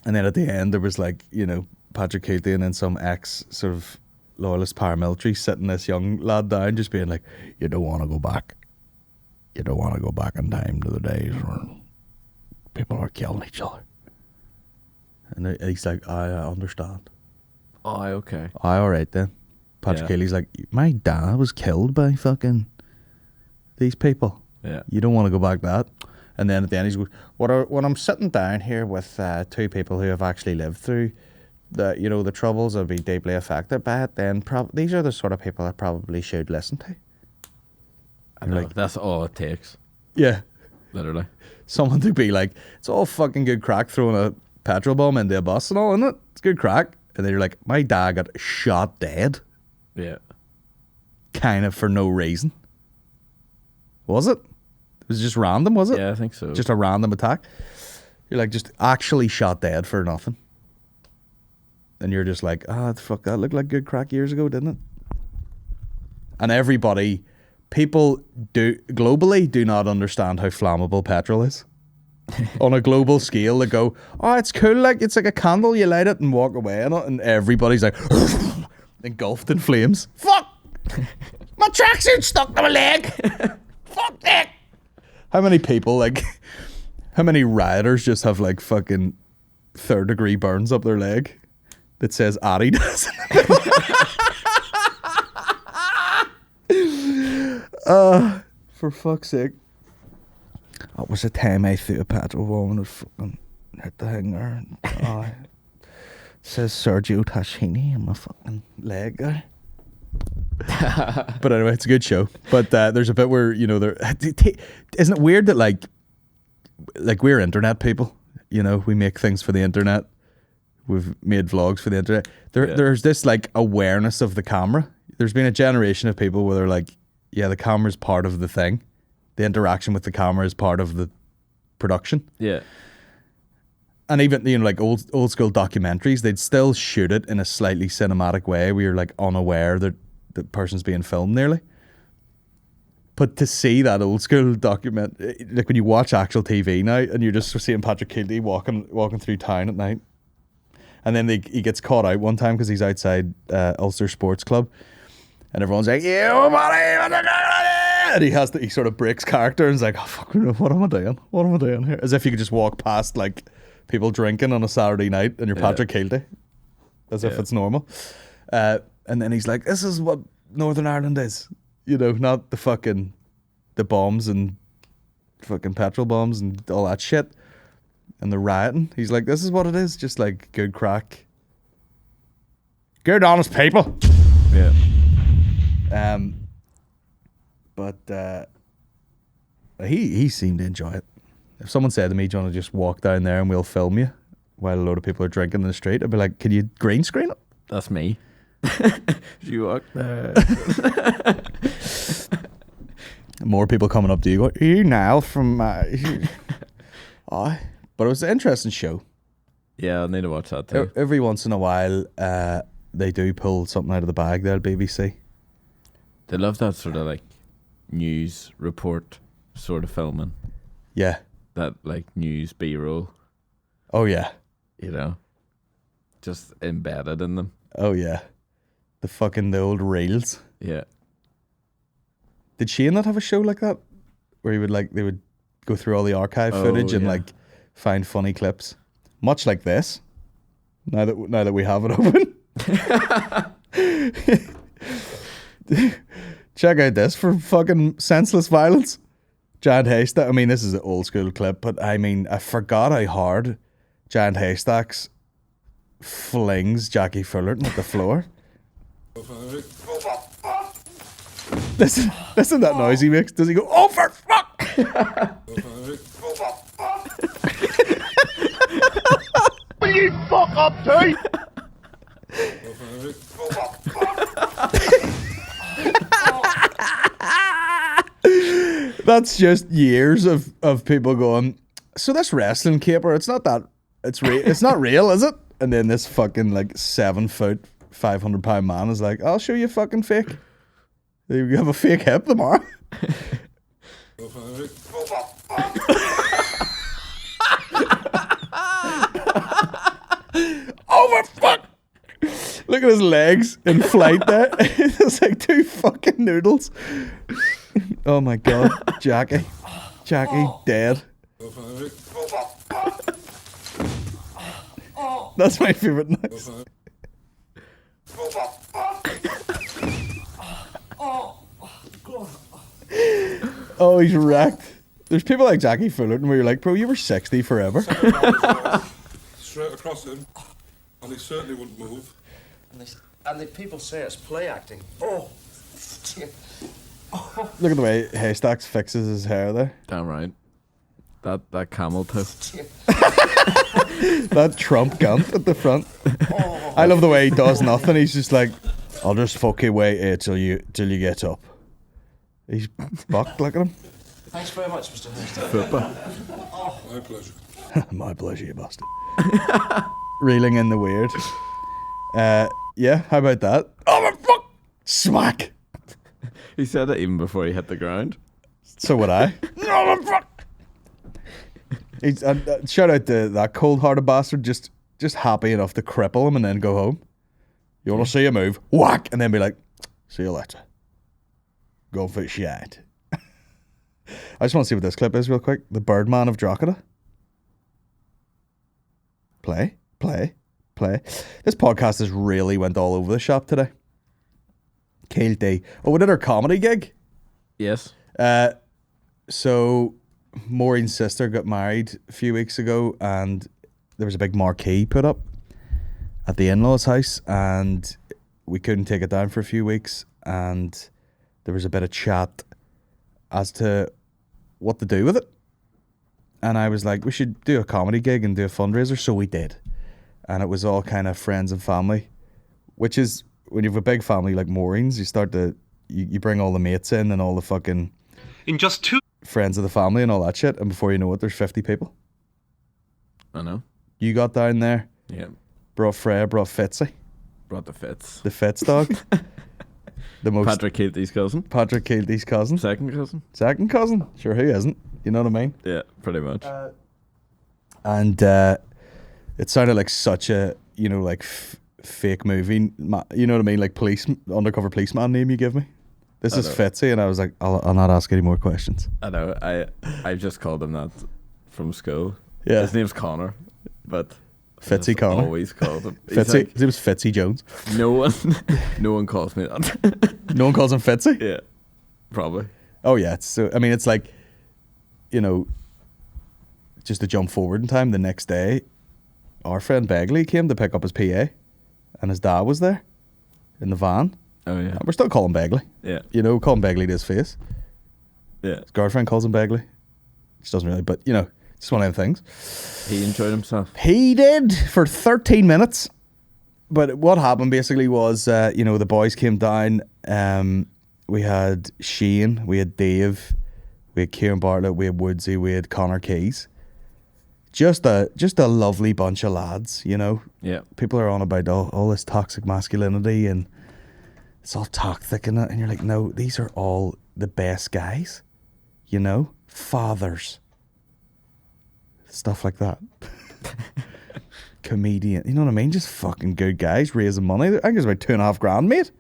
And then at the end, there was like, Patrick Keeley and then some ex sort of loyalist paramilitary sitting this young lad down, just being like, you don't want to go back. You don't want to go back in time to the days where people are killing each other. And he's like, I understand. Oh, okay. All right then. Patrick Keeley's like, my dad was killed by fucking these people. Yeah. You don't want to go back that. And then at the end he's going, when I'm sitting down here with 2 people who have actually lived through the troubles or be deeply affected by it, then these are the sort of people I probably should listen to. I know, that's all it takes. Yeah. Literally. Someone to be like, it's all fucking good crack throwing a petrol bomb into a bus and all, isn't it? It's good crack. And then you're like, my dad got shot dead. Yeah. Kind of for no reason. Was it? It was just random, was it? Yeah, I think so. Just a random attack. You're like, just actually shot dead for nothing. And you're just like, fuck, that looked like good crack years ago, didn't it? And people globally do not understand how flammable petrol is. On a global scale, they go, it's cool, like it's like a candle, you light it and walk away in it, and everybody's like engulfed in flames. Fuck! My tracksuit's stuck to my leg! Fuck that! How many people, how many rioters just have like fucking 3rd degree burns up their leg that says Adidas? For fuck's sake. That was the time I threw a petrol bomb and it fucking hit the thing there. It says Sergio Tacchini on my fucking leg there. But anyway, it's a good show. But there's a bit where, isn't it weird that like we're internet people, we make things for the internet. We've made vlogs for the internet. There's this like awareness of the camera. There's been a generation of people where they're like, yeah, the camera's part of the thing. The interaction with the camera is part of the production. Yeah. And even, you know, like old school documentaries, they'd still shoot it in a slightly cinematic way where you're like unaware that the person's being filmed nearly. But to see that old school document, like when you watch actual TV now and you're just seeing Patrick Keelty walking through town at night, and then he gets caught out one time because he's outside Ulster Sports Club, and everyone's like, "You buddy!" And he sort of breaks character and is like, "Oh fuck, what am I doing? What am I doing here?" As if you could just walk past like people drinking on a Saturday night and you're Patrick Keelty, as if it's normal. And then he's like, "This is what Northern Ireland is." You know, not the bombs and fucking petrol bombs and all that shit and the rioting. He's like, this is what it is, just like good crack. Good honest people. Yeah. But he seemed to enjoy it. If someone said to me, "Do you want to just walk down there and we'll film you while a load of people are drinking in the street?" I'd be like, "Can you green screen it?" That's me. You walk there. More people coming up to you going, "You now from..." But it was an interesting show. Yeah, I need to watch that too. Every once in a while, they do pull something out of the bag there at BBC. They love that sort of like news report sort of filming. Yeah. That like news B-roll. Oh, yeah. You know? Just embedded in them. Oh, yeah. The old reels. Yeah. Did Shane not have a show like that? Where they would go through all the archive footage and like find funny clips? Much like this. Now that we have it open. Check out this for fucking senseless violence. Giant Haystack. I mean, this is an old school clip, but I mean, I forgot how hard Giant Haystacks flings Jackie Fullerton at the floor. Listen to that noise he makes. Does he go, "Oh, for fuck"? Will you fuck up too? That's just years of people going, "So this wrestling caper, it's not not real, is it?" And then this fucking like 7 foot, 500-pound man is like, "I'll show you fucking fake. You have a fake hip tomorrow." Oh my fuck! Look at his legs in flight there. It's like 2 fucking noodles. Oh my god, Jackie dead. That's my favourite noise. Oh, he's wrecked. There's people like Jackie Fullerton where you're like, "Bro, you were 60 forever." Straight across him, and he certainly wouldn't move. And the people say it's play acting. Oh. Look at the way Haystacks fixes his hair there. Damn right. That camel toe. That Trump gunt at the front. I love the way he does nothing. He's just like, "I'll just fuck your way here till you get up." He's bucked. Look at him. Thanks very much, Mr. Hurst. Oh, my pleasure. My pleasure, you bastard. Reeling in the weird. Yeah, how about that? Oh my fuck! Smack! He said it even before he hit the ground. So would I. Oh my fuck! Shout out to that cold-hearted bastard, just happy enough to cripple him and then go home. You want to see a move? Whack! And then be like, "See you later. Go for shit." I just want to see what this clip is real quick. The Birdman of Granada. Play. This podcast has really went all over the shop today. Keelty. Oh, we did our comedy gig. Yes. So Maureen's sister got married a few weeks ago, and there was a big marquee put up at the in-laws' house, and we couldn't take it down for a few weeks, and there was a bit of chat as to what to do with it. And I was like, we should do a comedy gig and do a fundraiser. So we did. And it was all kind of friends and family, which is, when you have a big family like Maureen's, you start to, you bring all the mates in and all the fucking... In just 2... friends of the family and all that shit. And before you know it, there's 50 people. I know. You got down there. Yeah. Brought Freya, brought Fitzy. Brought the Fitz. The Fitz dog. The most Patrick Keelty's cousin. Patrick Keelty's cousin. Second cousin. Second cousin. Sure, who isn't? You know what I mean? Yeah, pretty much. And it sounded like such a, you know, like fake movie. You know what I mean? Like undercover policeman name you give me. This is Fitzy, and I was like, I'll not ask any more questions. I know. I just called him that from school. Yeah. His name's Connor, but Fitzy Connor. Always called him. Fitzy. Like, his name was Fitzy Jones. no one calls me that. No one calls him Fitzy? Yeah, probably. Oh yeah. It's like, you know, just to jump forward in time, the next day, our friend Begley came to pick up his PA, and his dad was there in the van. Oh yeah. And we're still calling Begley. Yeah. You know, call him Begley to his face. Yeah. His girlfriend calls him Begley. She doesn't really, but you know, just one of them things. He enjoyed himself. He did for 13 minutes. But what happened basically was, you know, the boys came down. We had Shane, we had Dave, we had Kieran Bartlett, we had Woodsy, we had Connor Keys. Just a lovely bunch of lads, you know. Yeah. People are on about all this toxic masculinity and it's all toxic and you're like, no, these are all the best guys, you know, fathers, stuff like that. Comedian, you know what I mean? Just fucking good guys raising money. I think it's about $2,500, mate.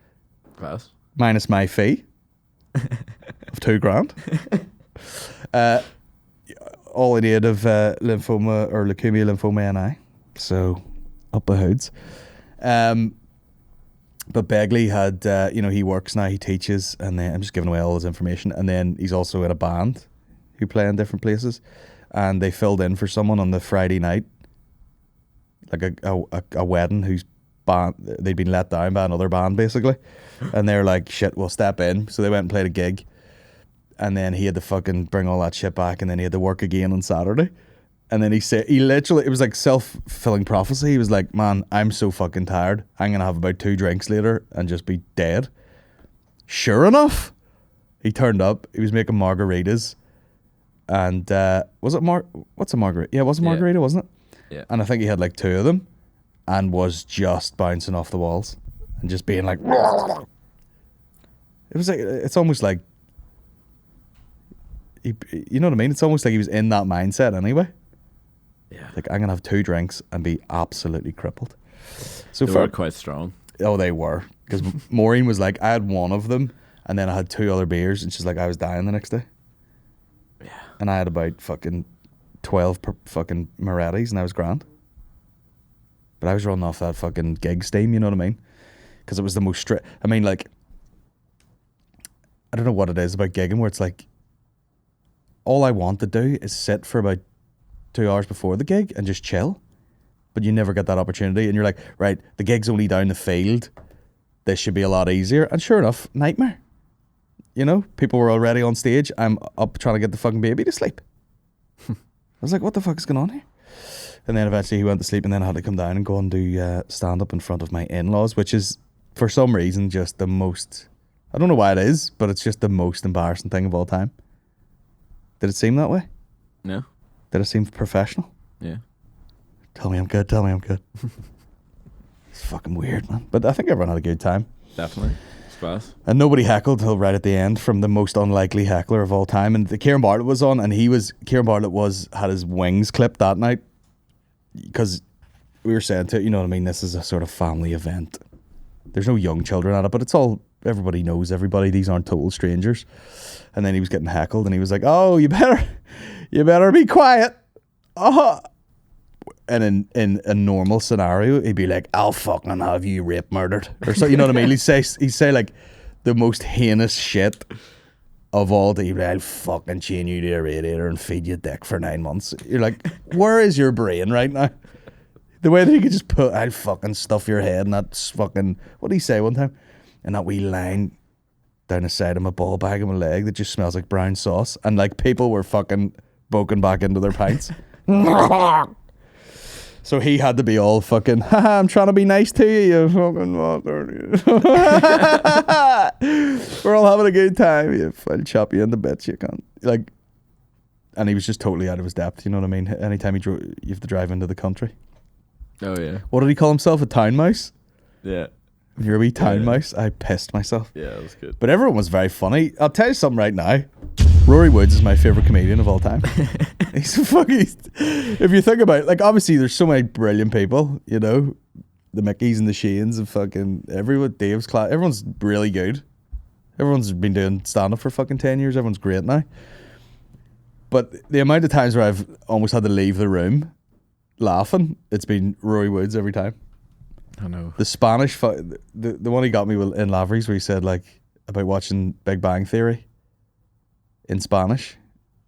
Class. Minus my fee of $2,000. All in aid of lymphoma or leukemia, lymphoma, and I. So up the hoods. But Begley had, you know, he works now, he teaches, and then I'm just giving away all his information. And then he's also in a band who play in different places. And they filled in for someone on the Friday night, like a wedding whose band, they'd been let down by another band basically. And they're like, shit, we'll step in. So they went and played a gig. And then he had to fucking bring all that shit back. And then he had to work again on Saturday. And then he said, he literally, it was like self-fulfilling prophecy. He was like, man, I'm so fucking tired. I'm going to have about 2 drinks later and just be dead. Sure enough, he turned up. He was making margaritas. And was it what's a margarita? Yeah, it was a margarita, wasn't it? Yeah. And I think he had like 2 of them and was just bouncing off the walls and just being like, it was like, it's almost like, you know what I mean? It's almost like he was in that mindset anyway. Yeah. Like, I'm going to have 2 drinks and be absolutely crippled. So They were quite strong. Oh, they were. Because Maureen was like, I had 1 of them and then I had 2 other beers and she's like, I was dying the next day. Yeah. And I had about fucking 12 fucking Moretti's and I was grand. But I was running off that fucking gig steam, you know what I mean? Because it was the most I mean, like, I don't know what it is about gigging where it's like, all I want to do is sit for about 2 hours before the gig and just chill. But you never get that opportunity. And you're like, right, the gig's only down the field. This should be a lot easier. And sure enough, nightmare. You know, people were already on stage. I'm up trying to get the fucking baby to sleep. I was like, what the fuck is going on here? And then eventually he went to sleep and then I had to come down and go and do stand-up in front of my in-laws, which is, for some reason, just the most, I don't know why it is, but it's just the most embarrassing thing of all time. Did it seem that way? No. Did it seem professional? Yeah. Tell me I'm good. It's fucking weird, man. But I think everyone had a good time. Definitely. It's class. And nobody heckled till right at the end from the most unlikely heckler of all time. And Kieran Bartlett was on, and Kieran Bartlett had his wings clipped that night because we were saying to it, you know what I mean, this is a sort of family event. There's no young children at it, but it's all, everybody knows everybody. These aren't total strangers. And then he was getting heckled and he was like, oh, you better be quiet. And in a normal scenario, he'd be like, I'll fucking have you rape murdered. Or so, you know what I mean? He'd say like the most heinous shit of all day. I'll fucking chain you to a radiator and feed you dick for 9 months. You're like, where is your brain right now? The way that he could just I'll fucking stuff your head and that's fucking, what did he say one time? And that wee line down the side of my ball bag of my leg that just smells like brown sauce. And like people were fucking boking back into their pints. So he had to be all fucking, haha, I'm trying to be nice to you fucking mother. We're all having a good time. I'll chop you into bits, you can't. Like, and he was just totally out of his depth, you know what I mean? Anytime you have to drive into the country. Oh yeah. What did he call himself? A town mouse? Yeah. When you're a wee town Yeah. mouse, I pissed myself. Yeah, that was good. But everyone was very funny. I'll tell you something right now. Rory Woods is my favourite comedian of all time. He's a fucking... If you think about it, like, obviously there's so many brilliant people, you know, the Mickeys and the Sheens and fucking everyone, Dave's class, everyone's really good. Everyone's been doing stand-up for fucking 10 years. Everyone's great now. But the amount of times where I've almost had to leave the room laughing, it's been Rory Woods every time. I know. The Spanish, the one he got me in Lavery's where he said like about watching Big Bang Theory in Spanish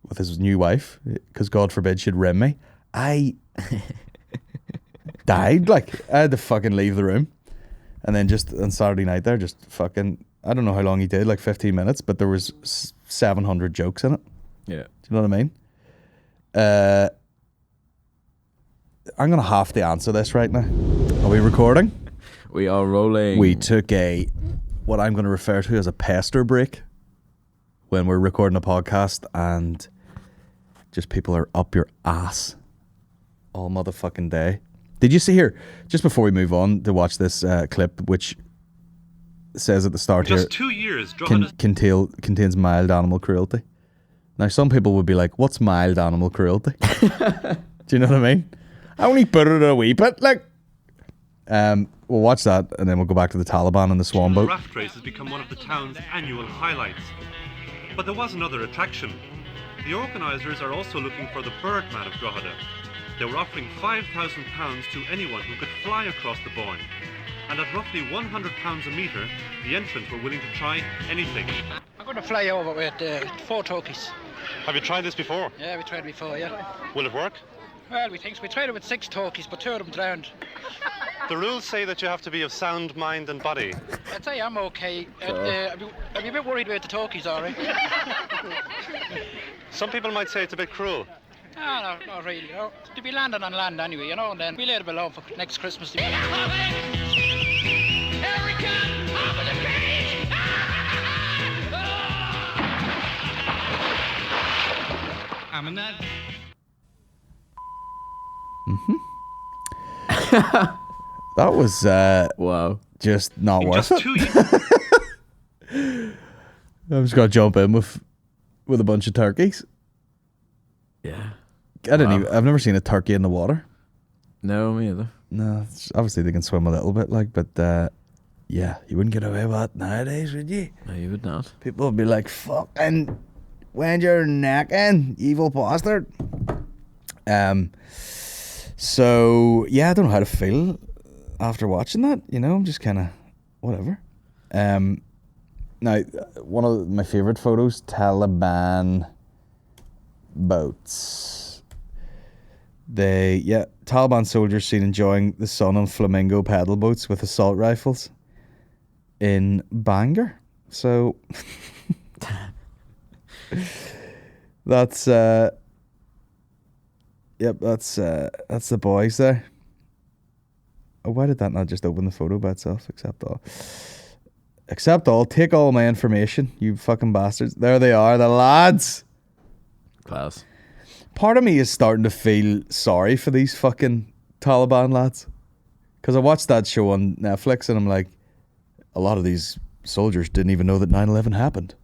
with his new wife because God forbid she'd rim me. I died. Like I had to fucking leave the room, and then just on Saturday night there, just fucking I don't know how long he did, like 15 minutes, but there was 700 jokes in it. Yeah. Do you know what I mean? I'm gonna have to answer this right now. Are we recording? We are rolling. We took what I'm going to refer to as a pester break when we're recording a podcast and just people are up your ass all motherfucking day. Did you see here, just before we move on to watch this clip, which says at the start Just here, 2 years, contains mild animal cruelty. Now, some people would be like, what's mild animal cruelty? Do you know what I mean? I only put it a wee bit, like... We'll watch that and then we'll go back to the Taliban and the Swan boat. The raft race has become one of the town's annual highlights. But there was another attraction. The organisers are also looking for the Birdman of Granada. They were offering £5,000 to anyone who could fly across the Boyne. And at roughly £100 a metre, the entrants were willing to try anything. I'm going to fly over with 4 turkeys. Have you tried this before? Yeah, we tried it before, yeah. Will it work? Well, we think so. We tried it with 6 turkeys, but 2 of them drowned. The rules say that you have to be of sound mind and body. I'd say I'm okay. I'd be a bit worried about the turkeys, all right? Some people might say it's a bit cruel. No, not really. No. To be landing on land anyway, you know, and then we let it alone for next Christmas. I'm a nut. That was Wow. just not In worth just it. 2 years. I'm just gonna jump in with a bunch of turkeys. Yeah. I've never seen a turkey in the water. No, me either. No, obviously they can swim a little bit, like, but yeah, you wouldn't get away with that nowadays, would you? No, you would not. People would be like, "Fucking, when you're necking, evil bastard." So yeah, I don't know how to feel after watching that. You know, I'm just kind of whatever. Now, one of my favorite photos, Taliban boats. Taliban soldiers seen enjoying the sun on flamingo paddle boats with assault rifles in Bangor. So that's that's the boys there. Oh, why did that not just open the photo by itself? Accept all. Take all my information, you fucking bastards. There they are, the lads. Class. Part of me is starting to feel sorry for these fucking Taliban lads. Because I watched that show on Netflix and I'm like, a lot of these soldiers didn't even know that 9/11 happened.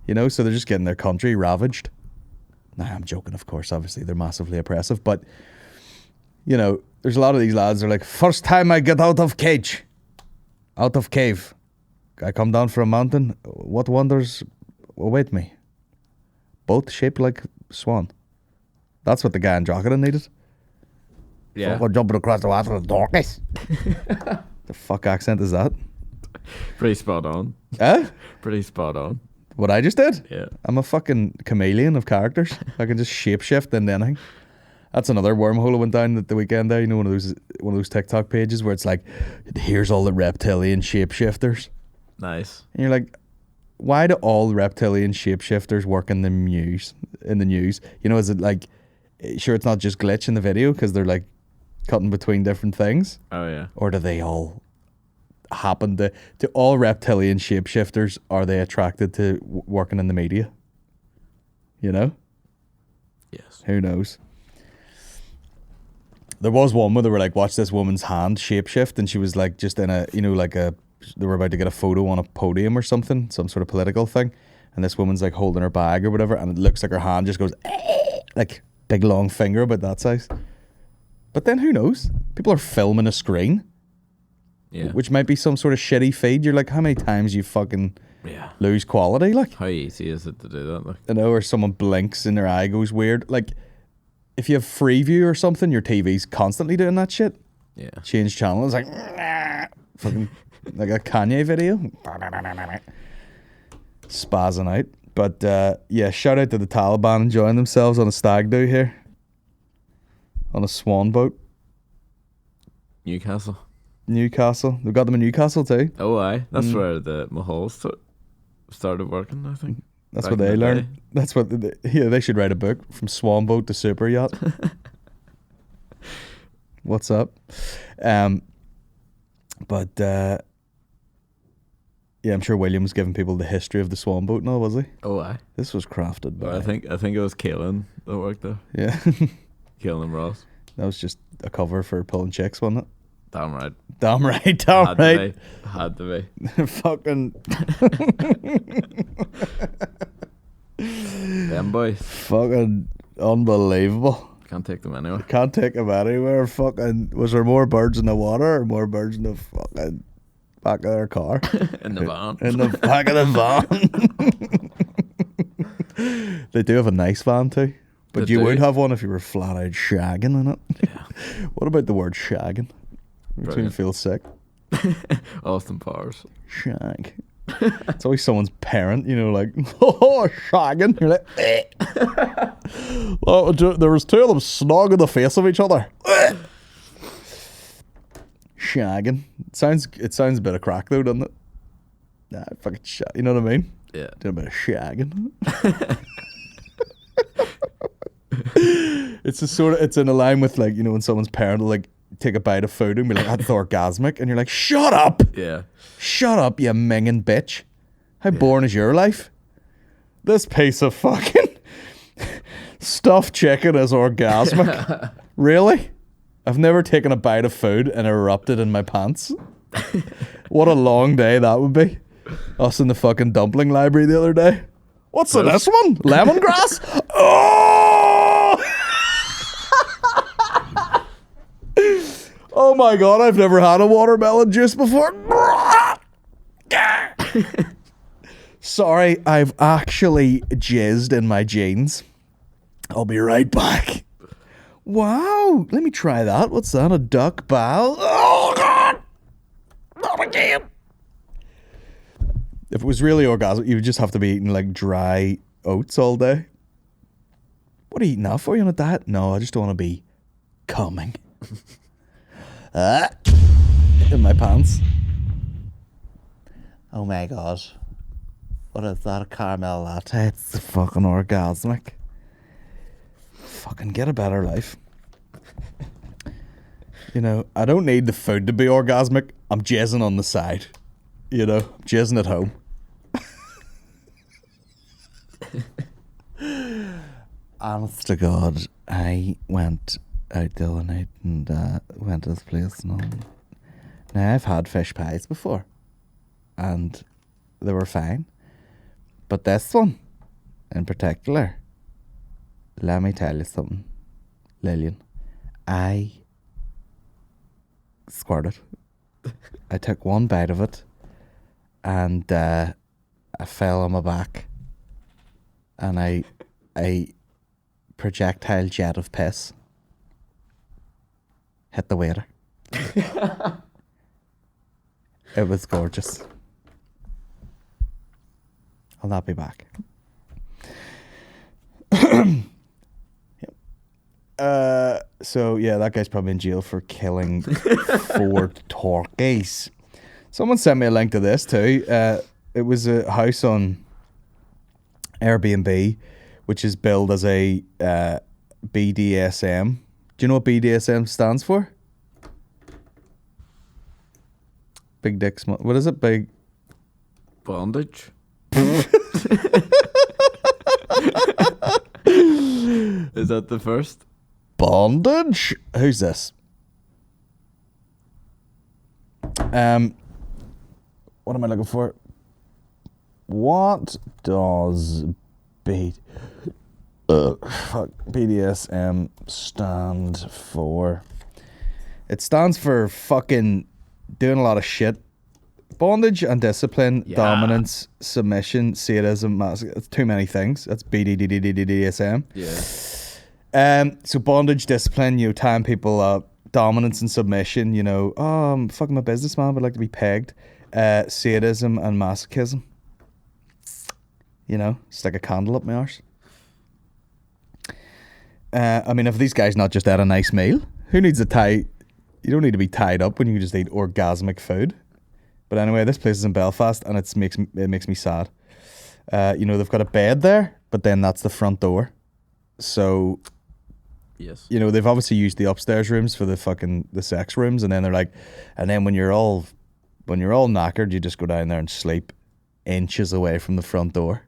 You know, so they're just getting their country ravaged. Nah, I'm joking, of course. Obviously, they're massively oppressive. But, you know, there's a lot of these lads that are like, first time I get out of cave. I come down from a mountain. What wonders await me? Both shaped like Swan. That's what the guy in Drogheda needed. Yeah. Fucking jumping across the water with darkness. The fuck accent is that? Pretty spot on. Pretty spot on. What I just did? Yeah. I'm a fucking chameleon of characters. I can just shapeshift into anything. That's another wormhole I went down at the weekend there. You know, one of those TikTok pages where it's like, here's all the reptilian shapeshifters. Nice. And you're like, why do all reptilian shapeshifters work in the news? You know, is it like, sure, it's not just glitch in the video because they're like cutting between different things? Oh, yeah. Or do they all happen to all reptilian shapeshifters, are they attracted to working in the media? You know? Yes. Who knows? There was one where they were like, watch this woman's hand shapeshift, and she was like just in a, you know, like they were about to get a photo on a podium or something, some sort of political thing, and this woman's like holding her bag or whatever, and it looks like her hand just goes like big long finger about that size. But then who knows? People are filming a screen, which might be some sort of shitty feed. You're like, how many times you fucking lose quality? Like, how easy is it to do that? Like, you know, or someone blinks and their eye goes weird. Like, if you have Freeview or something, your TV's constantly doing that shit. Yeah. Change channel. It's like fucking like a Kanye video. Spazzing out. But yeah, shout out to the Taliban enjoying themselves on a stag do here. On a Swan boat. Newcastle. They've got them in Newcastle too. Oh, aye. That's where the Mahalls started working, I think. That's what they learned. That's what they should write a book, From Swan Boat to Super Yacht. What's up? But yeah, I'm sure William was giving people the history of the Swan Boat now, was he? Oh, aye. This was crafted by... I think it was Kaelin that worked there. Yeah. Kaelin and Ross. That was just a cover for Pulling Chicks, wasn't it? Damn right. Had to be. Fucking... Them boys. Fucking unbelievable. Can't take them anywhere. Fucking... Was there more birds in the water or more birds in the fucking back of their car? In the van. In the back of the van. They do have a nice van too. But you would have one if you were flat out shagging in it. Yeah. What about the word shagging? Makes me feel sick. Austin Powers. Shag. It's always someone's parent, you know, like, oh, shagging. You're like, oh, there was two of them snog in the face of each other. Shagging. It sounds a bit of crack though, doesn't it? Nah, fucking shag. You know what I mean? Yeah. Do a bit of shagging. It's in a line with, like, you know, when someone's parent will like take a bite of food and be like, that's orgasmic, and you're like, shut up. Yeah. Shut up, you minging bitch. How boring is your life? This piece of fucking stuffed chicken is orgasmic. Really? I've never taken a bite of food and erupted in my pants. What a long day that would be. Us in the fucking dumpling library the other day. What's in this one? Lemongrass? Oh! Oh my god, I've never had a watermelon juice before. Sorry, I've actually jizzed in my jeans. I'll be right back. Wow, let me try that. What's that? A duck bow? Oh god! Not again. If it was really orgasmic, you would just have to be eating like dry oats all day. What are you eating that for? You on a diet? No, I just don't want to be coming. In my pants. Oh my god. What is that? A caramel latte? It's fucking orgasmic. Fucking get a better life. You know, I don't need the food to be orgasmic. I'm jizzing on the side. You know, jizzing at home. Honest to God, I went out the other night and went to this place. And now, I've had fish pies before, and they were fine. But this one, in particular, let me tell you something, Lillian. I squirted. I took one bite of it, and I fell on my back, and I projectile jet of piss hit the waiter. It was gorgeous. I'll not be back. So yeah, that guy's probably in jail for killing 4 turkeys. Someone sent me a link to this too. It was a house on Airbnb, which is billed as a BDSM. Do you know what BDSM stands for? Big dick, small. What is it? Big bondage. Is that the first? bondage. Who's this? What am I looking for? What does BDSM stand for? It stands for fucking doing a lot of shit. Bondage and discipline, dominance, submission, sadism, it's too many things. That's BDSM. Yeah. So bondage, discipline, tying people up. Dominance and submission, I'm fucking a businessman, but I'd like to be pegged. Sadism and masochism. Stick a candle up my arse. If these guys not just had a nice meal, who needs a tie? You don't need to be tied up when you can just eat orgasmic food. But anyway, this place is in Belfast, and it makes me sad. They've got a bed there, but then that's the front door. So, yes, they've obviously used the upstairs rooms for the sex rooms, and then they're like, and then when you're all knackered, you just go down there and sleep inches away from the front door.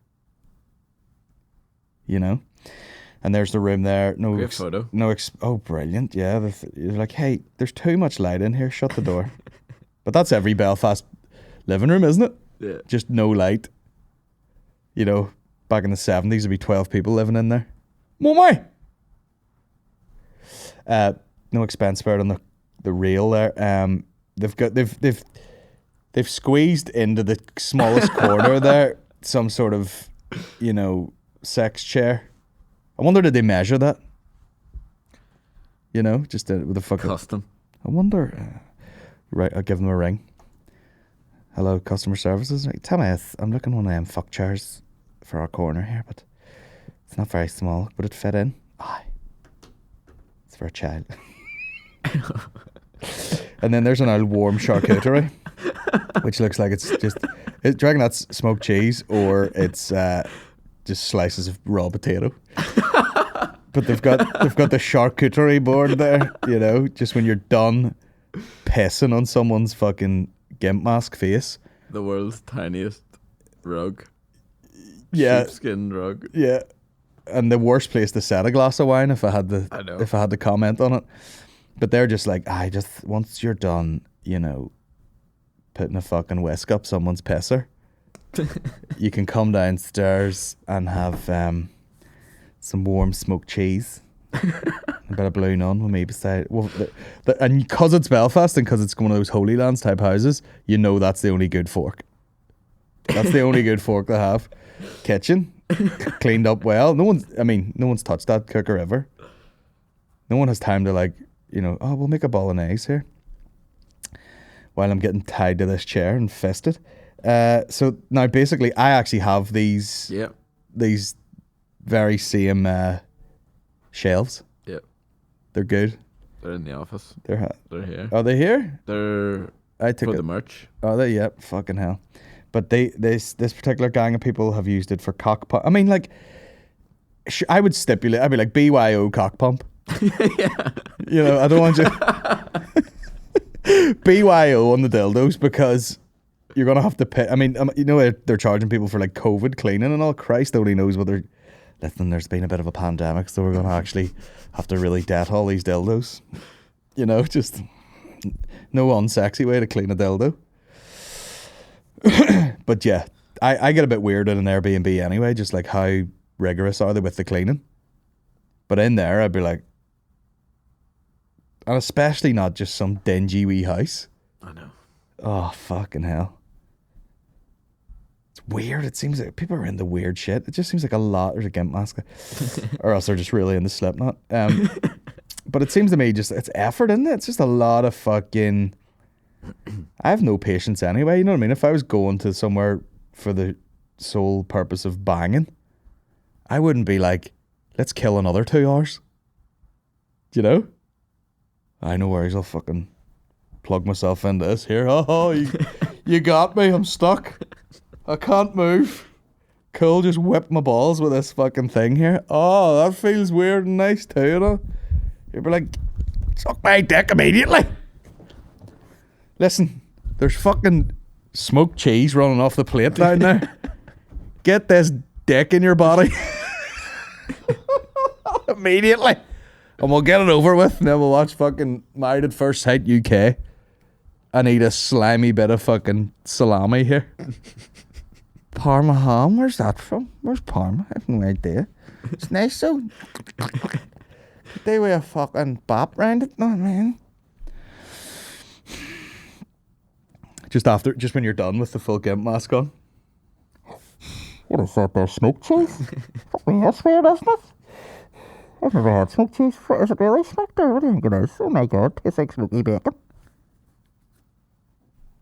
And there's the room there. Great photo. Oh, brilliant! Yeah, you're like, hey, there's too much light in here. Shut the door. But that's every Belfast living room, isn't it? Yeah. Just no light. Back in the 70s, there'd be 12 people living in there. Mummy! No expense spared on the rail there. They've squeezed into the smallest corner there some sort of, sex chair. I wonder, did they measure that? Just with a fucking custom. I wonder. Right, I'll give them a ring. Hello, customer services. Right, tell me, I'm looking one of them fuck chairs for our corner here, but it's not very small. Would it fit in? Aye. It's for a child. And then there's an old warm charcuterie, which looks like it's just. Do you reckon that's smoked cheese or it's just slices of raw potato? But they've got the charcuterie board there. Just when you're done pissing on someone's fucking gimp mask face. The world's tiniest rug. Yeah. Sheepskin rug. Yeah. And the worst place to set a glass of wine if I had to comment on it. But they're just like, once you're done, putting a fucking whisk up someone's pisser, you can come downstairs and have some warm smoked cheese. A bit of blue none with me beside. Well, and because it's Belfast and because it's one of those Holy Lands type houses, that's the only good fork. That's the only good fork they have. Kitchen cleaned up well. No one's touched that cooker ever. No one has time to we'll make a bolognese here while I'm getting tied to this chair and fisted. So now basically, I actually have these very same shelves. Yep. They're good. They're in the office. They're here. Are they here? They're for the merch. Oh, they? Yep. Fucking hell. But this particular gang of people have used it for cock pump. I would stipulate. I'd be like BYO cock pump. Yeah. I don't want you BYO on the dildos because you're gonna have to pay. They're charging people for COVID cleaning and all. Christ only knows what they're. Listen, there's been a bit of a pandemic, so we're going to actually have to really debt all these dildos. Just no unsexy way to clean a dildo. But yeah, I get a bit weird in an Airbnb anyway, just like how rigorous are they with the cleaning. But in there, I'd be like, and especially not just some dingy wee house. I know. Oh, fucking hell. Weird. It seems like people are into weird shit. It just seems like a lot. There's a gimp mask, or else they're just really into Slipknot. But it seems to me it's effort, isn't it? It's just a lot of fucking. I have no patience anyway. You know what I mean? If I was going to somewhere for the sole purpose of banging, I wouldn't be like, let's kill another 2 hours. I know worries. I'll fucking plug myself into this here. Oh, you got me. I'm stuck. I can't move. Cool, just whip my balls with this fucking thing here. Oh, that feels weird and nice too, You'd be like, suck my dick immediately. Listen, there's fucking smoked cheese running off the plate down there. Get this dick in your body. Immediately. And we'll get it over with, and then we'll watch fucking Married at First Sight UK. I need a slimy bit of fucking salami here. Parma ham, where's that from? Where's Parma? I have no idea. It's nice though. They wear a fucking bop round it, no man. Just when you're done with the full gimp mask on. What is that there, smoked cheese? Fucking that's weird, isn't it? I've never had smoked cheese before. Is it really smoked or what do you think it is? Oh my god, tastes like smoky bacon.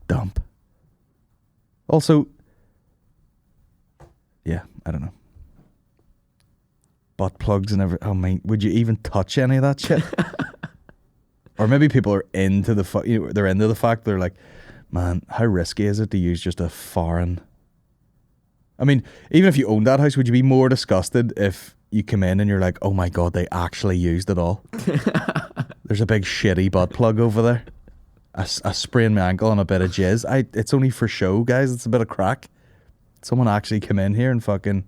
Dump. Also, yeah, I don't know. Butt plugs and everything. Oh man, would you even touch any of that shit? Or maybe people are into the they're into the fact they're like, man, how risky is it to use just a foreign? I mean, even if you owned that house, would you be more disgusted if you come in and you're like, oh my god, they actually used it all? There's a big shitty butt plug over there. I sprained my ankle on a bit of jizz. It's only for show, guys. It's a bit of crack. Someone actually come in here and fucking...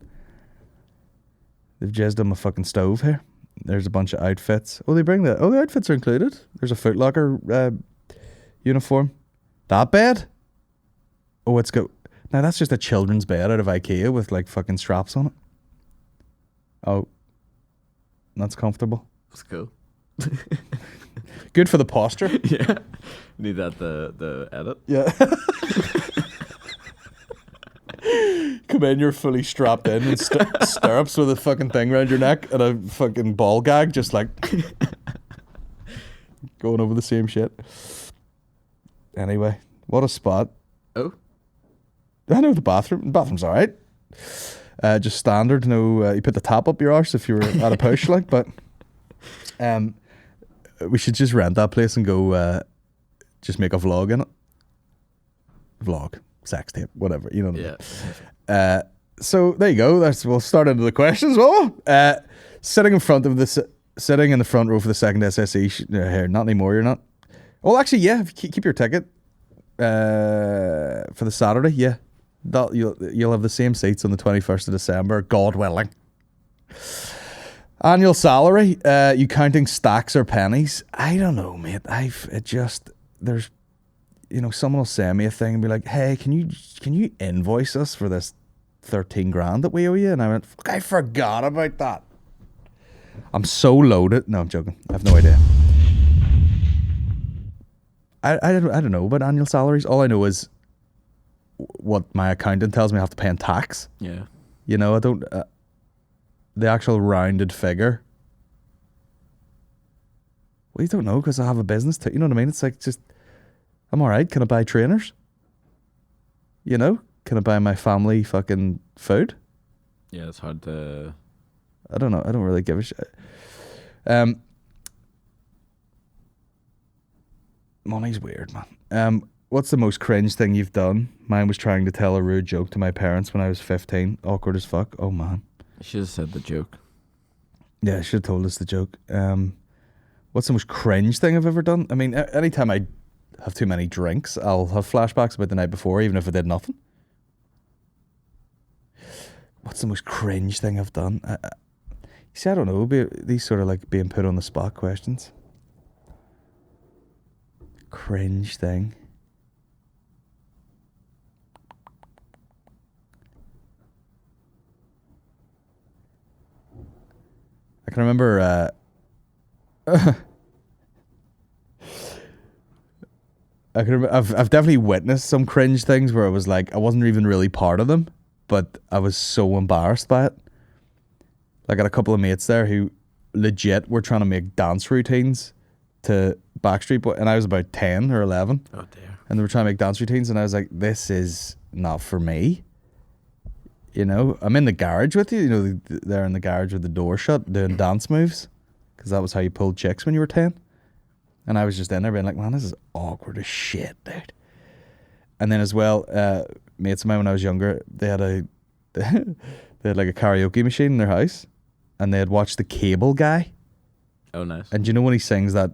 They've jizzed on my fucking stove here. There's a bunch of outfits. Oh, the outfits are included. There's a Foot Locker uniform. That bed? Oh, it's got... Now, that's just a children's bed out of IKEA with, like, fucking straps on it. Oh. That's comfortable. That's cool. Good for the posture. Yeah. Need that the edit. Yeah. Come in, you're fully strapped in and stirrups with a fucking thing around your neck and a fucking ball gag, just like going over the same shit. Anyway, what a spot. Oh. I know the bathroom. Bathroom's alright. Just standard. No, you put the tap up your arse if you were at a push, like, but we should just rent that place and go just make a vlog in it. Vlog. Sex tape, whatever, you know what I mean? So there you go. We'll start into the questions. Sitting in the front row for the second SSE here. Not anymore. You're not. Well, actually, yeah. If you keep your ticket for the Saturday, yeah, you'll have the same seats on the 21st of December, God willing. Annual salary. You counting stacks or pennies? I don't know, mate. There's. You know, someone will send me a thing and be like, hey, can you invoice us for this 13 grand that we owe you? And I went, fuck, I forgot about that. I'm so loaded. No, I'm joking. I have no idea. I don't know about annual salaries. All I know is what my accountant tells me I have to pay in tax. Yeah. You know, I don't... the actual rounded figure. Well, you don't know because I have a business too. You know what I mean? It's like just... I'm alright. Can I buy trainers? You know? Can I buy my family fucking food? Yeah, it's hard to... I don't know. I don't really give a shit. Money's weird, man. What's the most cringe thing you've done? Mine was trying to tell a rude joke to my parents when I was 15. Awkward as fuck. Oh, man. You should have said the joke. Yeah, I should have told us the joke. What's the most cringe thing I've ever done? I mean, anytime I have too many drinks, I'll have flashbacks about the night before, even if I did nothing. What's the most cringe thing I've done? See, I don't know. These sort of like being put on the spot questions. Cringe thing. I can remember I've definitely witnessed some cringe things where I was like, I wasn't even really part of them, but I was so embarrassed by it. Like, I got a couple of mates there who legit were trying to make dance routines to Backstreet Boys, and I was about 10 or 11. Oh dear. And they were trying to make dance routines, and I was like, this is not for me. You know, I'm in the garage with you. You know, they're in the garage with the door shut doing dance moves, because that was how you pulled chicks when you were 10. And I was just in there being like, man, this is awkward as shit, dude. And then as well, mates of mine when I was younger, they had like a karaoke machine in their house, and they had watched The Cable Guy. Oh, nice. And do you know when he sings that,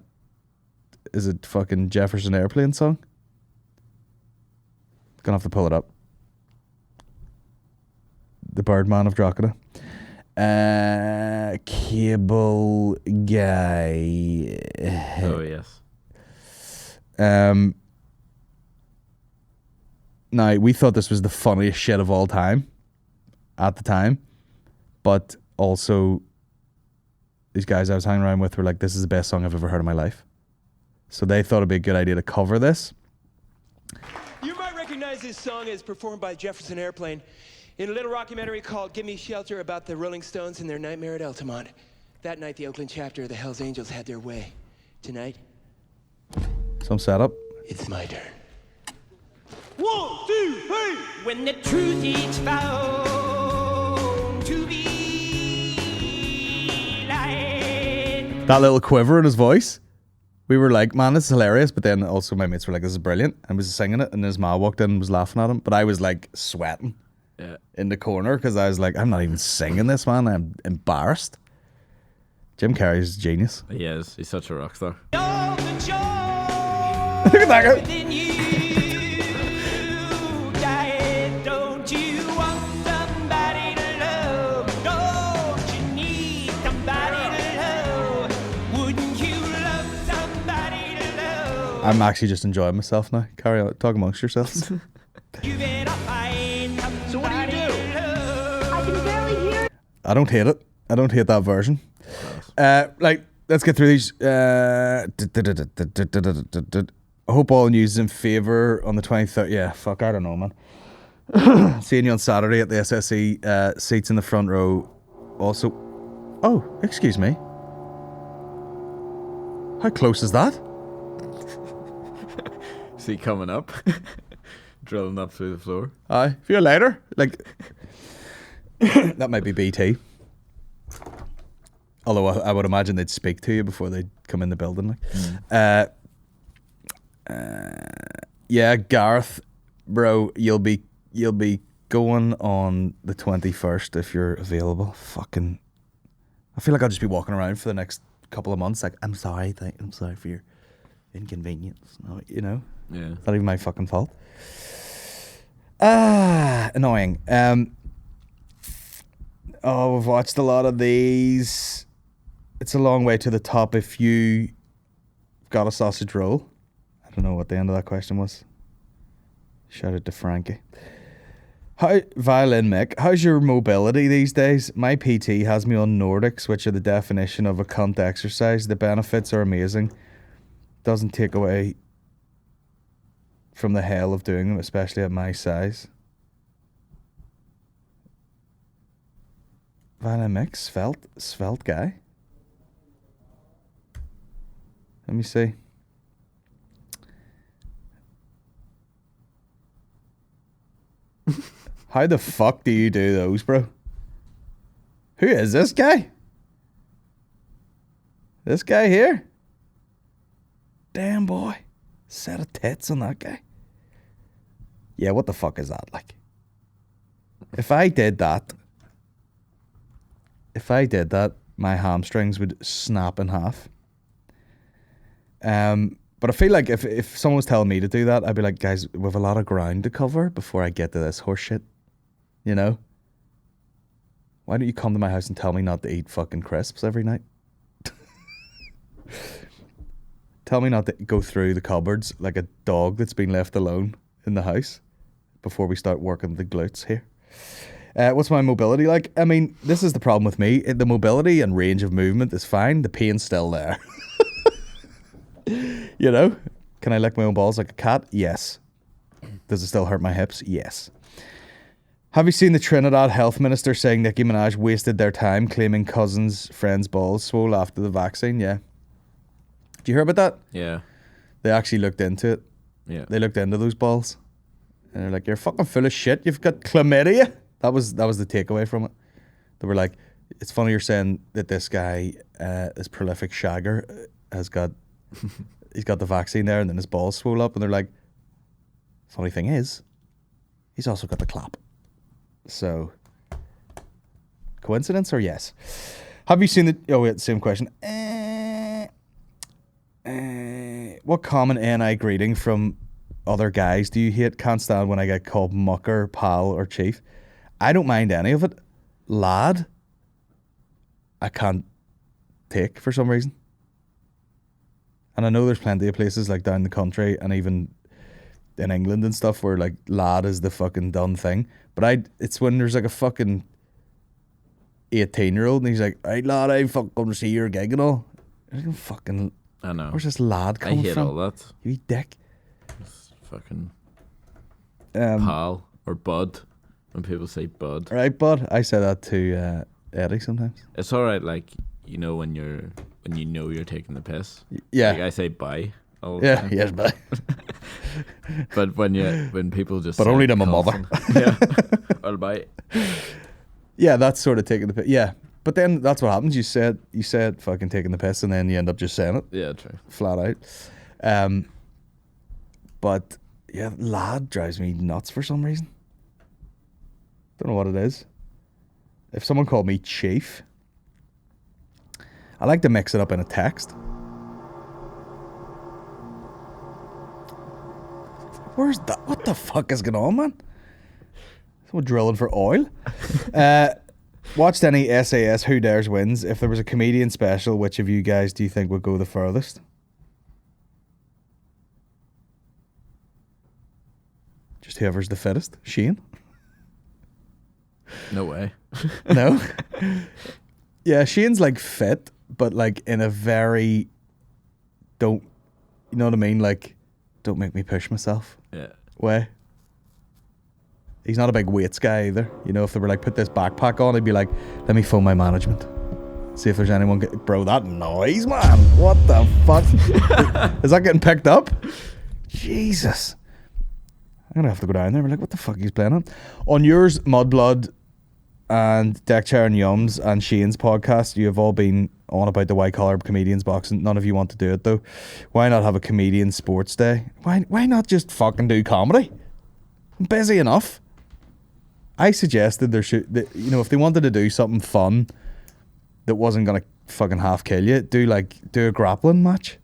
is it fucking Jefferson Airplane song? Gonna have to pull it up. The Birdman of Granada. Cable Guy. Oh yes. Now, we thought this was the funniest shit of all time at the time, but also these guys I was hanging around with were like, this is the best song I've ever heard in my life. So they thought it'd be a good idea to cover this. You might recognize this song as performed by Jefferson Airplane in a little rockumentary called Give Me Shelter about the Rolling Stones and their nightmare at Altamont. That night, the Oakland chapter of the Hells Angels had their way. Tonight, Some setup. it's my turn. 1, 2, 3. When the truth is found to be lied. That little quiver in his voice. We were like, man, this is hilarious. But then also my mates were like, this is brilliant. And was singing it. And his ma walked in and was laughing at him. But I was like sweating in the corner because I was like, I'm not even singing this, man. I'm embarrassed. Jim Carrey's a genius. He is. He's such a rock star. Look at that guy. I'm actually just enjoying myself now. Carry on, talk amongst yourselves. So what do you do? I can barely hear. I don't hate it. I don't hate that version. Like, let's get through these. I hope all news is in favour on the 23rd. Yeah, fuck, I don't know, man. Seeing you on Saturday at the SSE. Seats in the front row. Also, oh, excuse me. How close is that? See coming up, drilling up through the floor. Aye, see you later. Like, that might be BT. Although I would imagine they'd speak to you before they come in the building. Like, yeah, Gareth, bro, you'll be going on the 21st if you're available. Fucking, I feel like I'll just be walking around for the next couple of months. Like, I'm sorry for your inconvenience. No, you know. Yeah. It's not even my fucking fault. Annoying. Oh, we've watched a lot of these. It's a long way to the top if you got a sausage roll. I don't know what the end of that question was. Shout out to Frankie. Violin Mick, how's your mobility these days? My PT has me on Nordics, which are the definition of a cunt exercise. The benefits are amazing. Doesn't take away from the hell of doing them, especially at my size. Violin Mick, svelte guy. Let me see. How the fuck do you do those, bro? Who is this guy? This guy here? Damn, boy. Set of tits on that guy. Yeah, what the fuck is that like? If I did that, my hamstrings would snap in half. But I feel like if someone was telling me to do that, I'd be like, guys, we have a lot of ground to cover before I get to this horse shit. You know? Why don't you come to my house and tell me not to eat fucking crisps every night? Tell me not to go through the cupboards like a dog that's been left alone in the house before we start working the glutes here. What's my mobility like? I mean, this is the problem with me. The mobility and range of movement is fine. The pain's still there. You know? Can I lick my own balls like a cat? Yes. Does it still hurt my hips? Yes. Have you seen the Trinidad health minister saying Nicki Minaj wasted their time claiming cousins' friends' balls swole after the vaccine? Yeah. Did you hear about that? Yeah. They actually looked into it. Yeah. They looked into those balls. And they're like, you're fucking full of shit. You've got chlamydia. That was the takeaway from it. They were like, it's funny you're saying that this guy, this prolific shagger, he's got the vaccine there and then his balls swole up. And they're like, funny thing is, he's also got the clap. So, coincidence or yes? Have you seen the... Oh, wait, same question. What common NI greeting from other guys do you hate? Can't stand when I get called mucker, pal, or chief. I don't mind any of it. Lad. I can't take for some reason. And I know there's plenty of places like down the country and even in England and stuff where like lad is the fucking done thing. But it's when there's like a fucking 18-year-old and he's like, "Hey lad, I fucking come to see your gig and all." I don't fucking. I know. Where's this lad coming from? I hate all that. You dick. It's fucking pal or bud. When people say bud. Right, bud. I say that to Eddie sometimes. It's alright, like, you know, when you're taking the piss. Yeah. Like I say bye all the time. Yes, bye. But when people just but only to my mother. Yeah. Or bye. Yeah, that's sort of taking the piss. Yeah. But then that's what happens. You said fucking taking the piss and then you end up just saying it. Yeah, true. Flat out. But yeah, lad drives me nuts for some reason. Don't know what it is. If someone called me chief, I like to mix it up in a text. Where's that? What the fuck is going on, man? Someone drilling for oil. Watched any SAS Who Dares Wins? If there was a comedian special, which of you guys do you think would go the furthest? Just whoever's the fittest. Shane? No way. No? Yeah, Shane's like fit, but like in a very you know what I mean? Like, don't make me push myself. Yeah. Way. He's not a big weights guy either. You know, if they were like, put this backpack on, he'd be like, let me phone my management. See if there's anyone. Bro, that noise, man. What the fuck? Is that getting picked up? Jesus. I'm going to have to go down there and be like, what the fuck he's playing on? On yours, Mudblood and Deckchair and Yums and Shane's podcast, you have all been on about the white collar comedians boxing. None of you want to do it though. Why not have a comedian sports day? Why not just fucking do comedy? I'm busy enough. I suggested if they wanted to do something fun that wasn't gonna fucking half kill you, do a grappling match.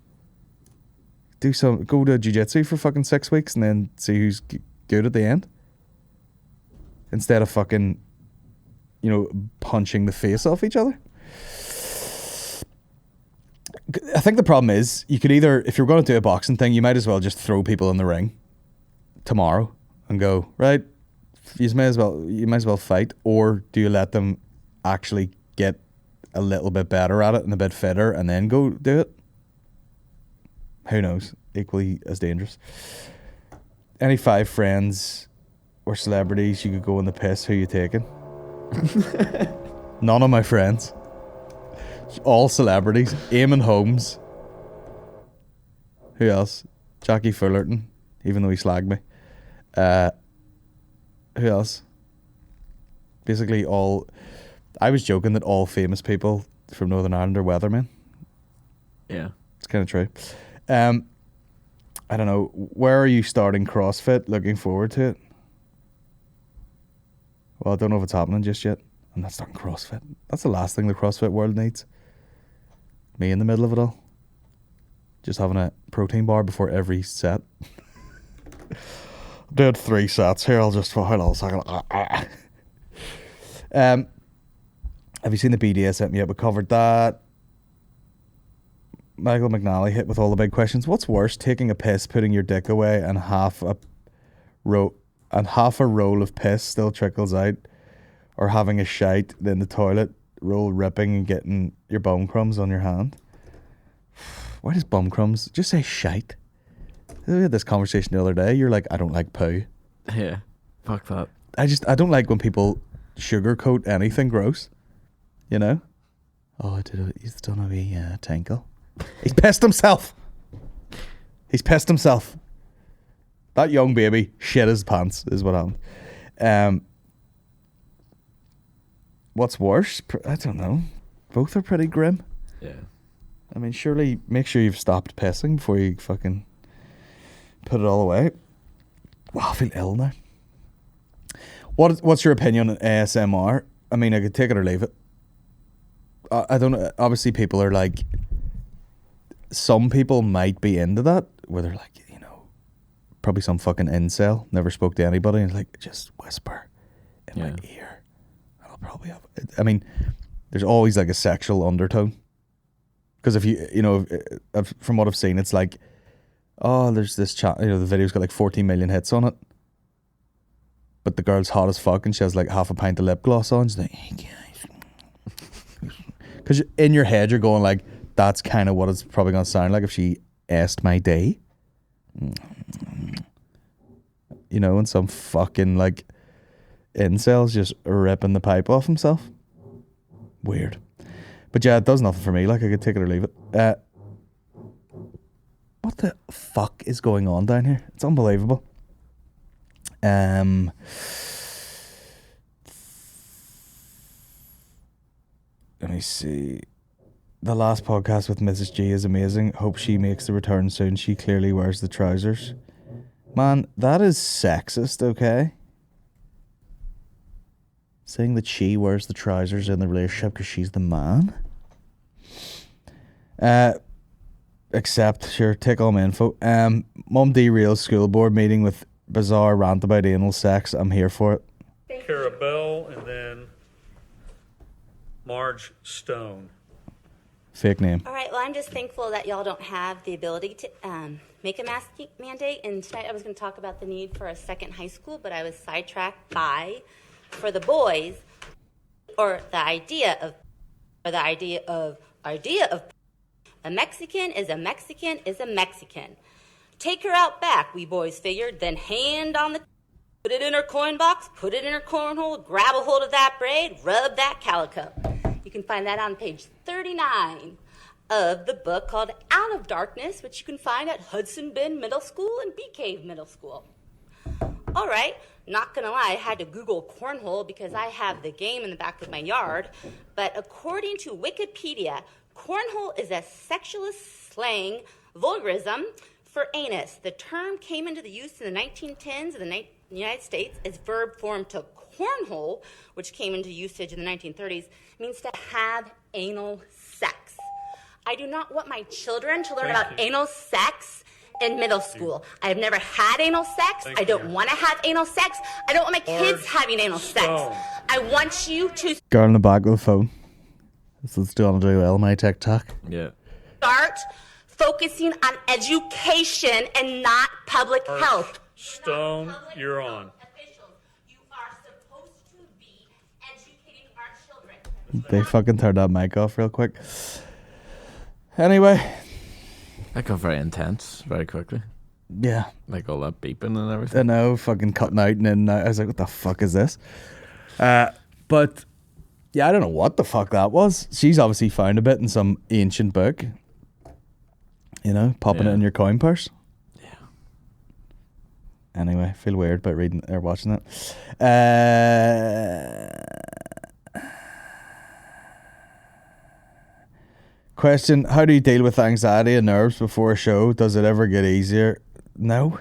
Go to jiu-jitsu for fucking 6 weeks and then see who's good at the end. Instead of fucking, punching the face off each other. I think the problem is you could either, if you're going to do a boxing thing, you might as well just throw people in the ring tomorrow and go, right, you might as well fight, or do you let them actually get a little bit better at it and a bit fitter and then go do it? Who knows? Equally as dangerous. Any 5 friends or celebrities you could go in the piss, who you taking? None of my friends. All celebrities. Eamon Holmes. Who else? Jackie Fullerton, even though he slagged me. Who else? Basically all... I was joking that all famous people from Northern Ireland are weathermen. Yeah. It's kind of true. I don't know. Where are you starting CrossFit? Looking forward to it? Well, I don't know if it's happening just yet. I'm not starting CrossFit. That's the last thing the CrossFit world needs. Me in the middle of it all. Just having a protein bar before every set. I did 3 sets here. I'll just... Hold on a second. Have you seen the BDSM yet? We covered that. Michael McNally hit with all the big questions. What's worse, taking a piss, putting your dick away, and half a roll of piss still trickles out, or having a shite in the toilet roll ripping and getting your bum crumbs on your hand? Why does bum crumbs just say shite? We had this conversation the other day. You're like, I don't like poo. Yeah, fuck that. I don't like when people sugarcoat anything gross. You know? Oh, he's done a wee tinkle. He's pissed himself. That young baby shit his pants is what happened. What's worse? I don't know. Both are pretty grim. Yeah. I mean, surely make sure you've stopped pissing before you fucking put it all away. Wow, I feel ill now. What's your opinion on ASMR? I mean, I could take it or leave it. I don't know. Obviously, people are like... Some people might be into that, where they're like, probably some fucking incel, never spoke to anybody, and like, just whisper in my ear. I'll probably have... I mean, there's always like a sexual undertone. Because if from what I've seen, it's like, oh, there's this chat, the video's got like 14 million hits on it. But the girl's hot as fuck and she has like half a pint of lip gloss on. She's like, hey guys. Because in your head, you're going like, that's kind of what it's probably going to sound like if she asked my day. And some fucking like incels just ripping the pipe off himself. Weird. But yeah, it does nothing for me. Like, I could take it or leave it. What the fuck is going on down here? It's unbelievable. Let me see. The last podcast with Mrs. G is amazing. Hope she makes the return soon. She clearly wears the trousers. Man, that is sexist, okay? Saying that she wears the trousers in the relationship because she's the man. Except, sure, take all my info. Mum derails school board meeting with bizarre rant about anal sex. I'm here for it. Cara Bell and then Marge Stone. Fake name. All right, well, I'm just thankful that y'all don't have the ability to make a mask mandate. And tonight I was going to talk about the need for a second high school, but I was sidetracked by, for the boys, the idea of a Mexican is a Mexican is a Mexican. Take her out back, we boys figured, then hand on the... Put it in her coin box, put it in her cornhole, grab a hold of that braid, rub that calico. You can find that on page 39 of the book called Out of Darkness, which you can find at Hudson Bend Middle School and Bee Cave Middle School. All right, not gonna lie, I had to Google cornhole because I have the game in the back of my yard. But according to Wikipedia, cornhole is a sexualist slang vulgarism for anus. The term came into the use in the 1910s in the United States as verb form to cornhole, which came into usage in the 1930s, means to have anal sex. I do not want my children to learn about anal sex in middle school. I have never had anal sex. I don't want to have anal sex. I don't want my kids having anal sex. I want you to... Girl in the back with the phone. This is Donald do well, my TikTok. Yeah. Start focusing on education and not public health. Stone, you're on. You are supposed to be educating our children. They fucking turned that mic off real quick. Anyway. That got very intense very quickly. Yeah. Like all that beeping and everything. I know, fucking cutting out and in. I was like, what the fuck is this? But, yeah, I don't know what the fuck that was. She's obviously found a bit in some ancient book. Popping it in your coin purse. Yeah. Anyway, I feel weird about reading or watching that. Question, how do you deal with anxiety and nerves before a show? Does it ever get easier? No.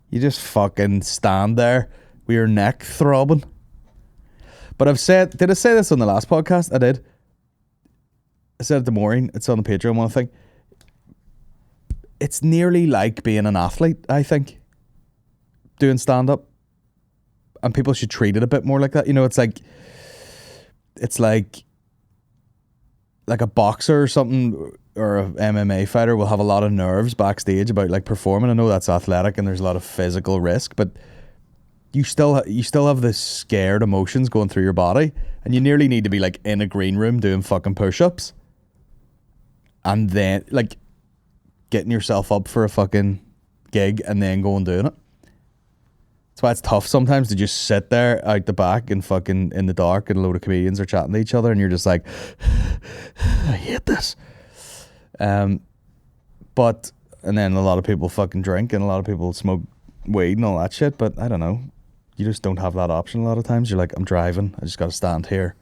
You just fucking stand there with your neck throbbing. But did I say this on the last podcast? I did. I said it to Maureen. It's on the Patreon one thing. It's nearly like being an athlete, I think. Doing stand-up. And people should treat it a bit more like that. It's like a boxer or something, or a MMA fighter will have a lot of nerves backstage about like performing. I know that's athletic and there's a lot of physical risk, but you still have this scared emotions going through your body, and you nearly need to be like in a green room doing fucking push-ups, and then like getting yourself up for a fucking gig and then go and doing it. That's why it's tough sometimes to just sit there out the back and fucking in the dark, and a load of comedians are chatting to each other and you're just like, I hate this. And then a lot of people fucking drink and a lot of people smoke weed and all that shit, but I don't know. You just don't have that option a lot of times. You're like, I'm driving, I just got to stand here.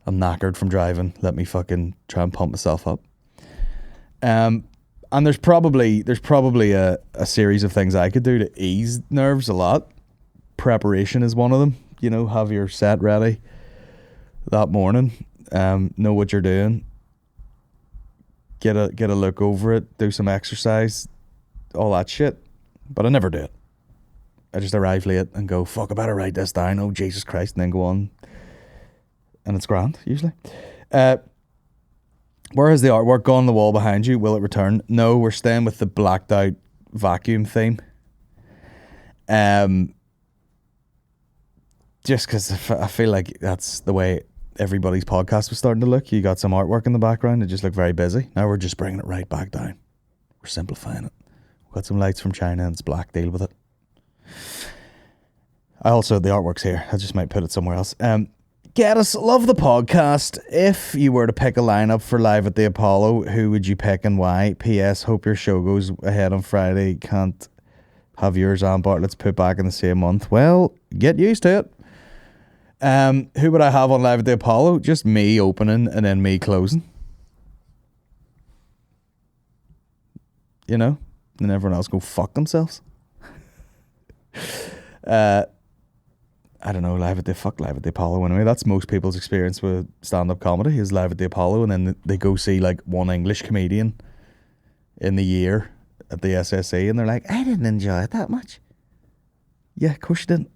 I'm knackered from driving. Let me fucking try and pump myself up. And there's probably a series of things I could do to ease nerves a lot. Preparation is one of them. Have your set ready that morning. Know what you're doing. Get a look over it. Do some exercise. All that shit. But I never do it. I just arrive late and go, fuck, I better write this down. Oh, Jesus Christ. And then go on. and it's grand usually. Where has the artwork gone on the wall behind you? Will it return? No, we're staying with the blacked out vacuum theme. Just because I feel like that's the way everybody's podcast was starting to look. You got some artwork in the background. It just looked very busy. Now we're just bringing it right back down. We're simplifying it. We've got some lights from China and it's black. Deal with it. The artwork's here. I just might put it somewhere else. Geddis, love the podcast. If you were to pick a lineup for Live at the Apollo, who would you pick and why? P.S. Hope your show goes ahead on Friday. Can't have yours and Bartlett's put back in the same month. Well, get used to it. Who would I have on Live at the Apollo? Just me opening and then me closing. You know? And everyone else go fuck themselves. I don't know, Live at the Apollo anyway. That's most people's experience with stand-up comedy is Live at the Apollo, and then they go see like one English comedian in the year at the SSE and they're like, I didn't enjoy it that much. Yeah, of course you didn't.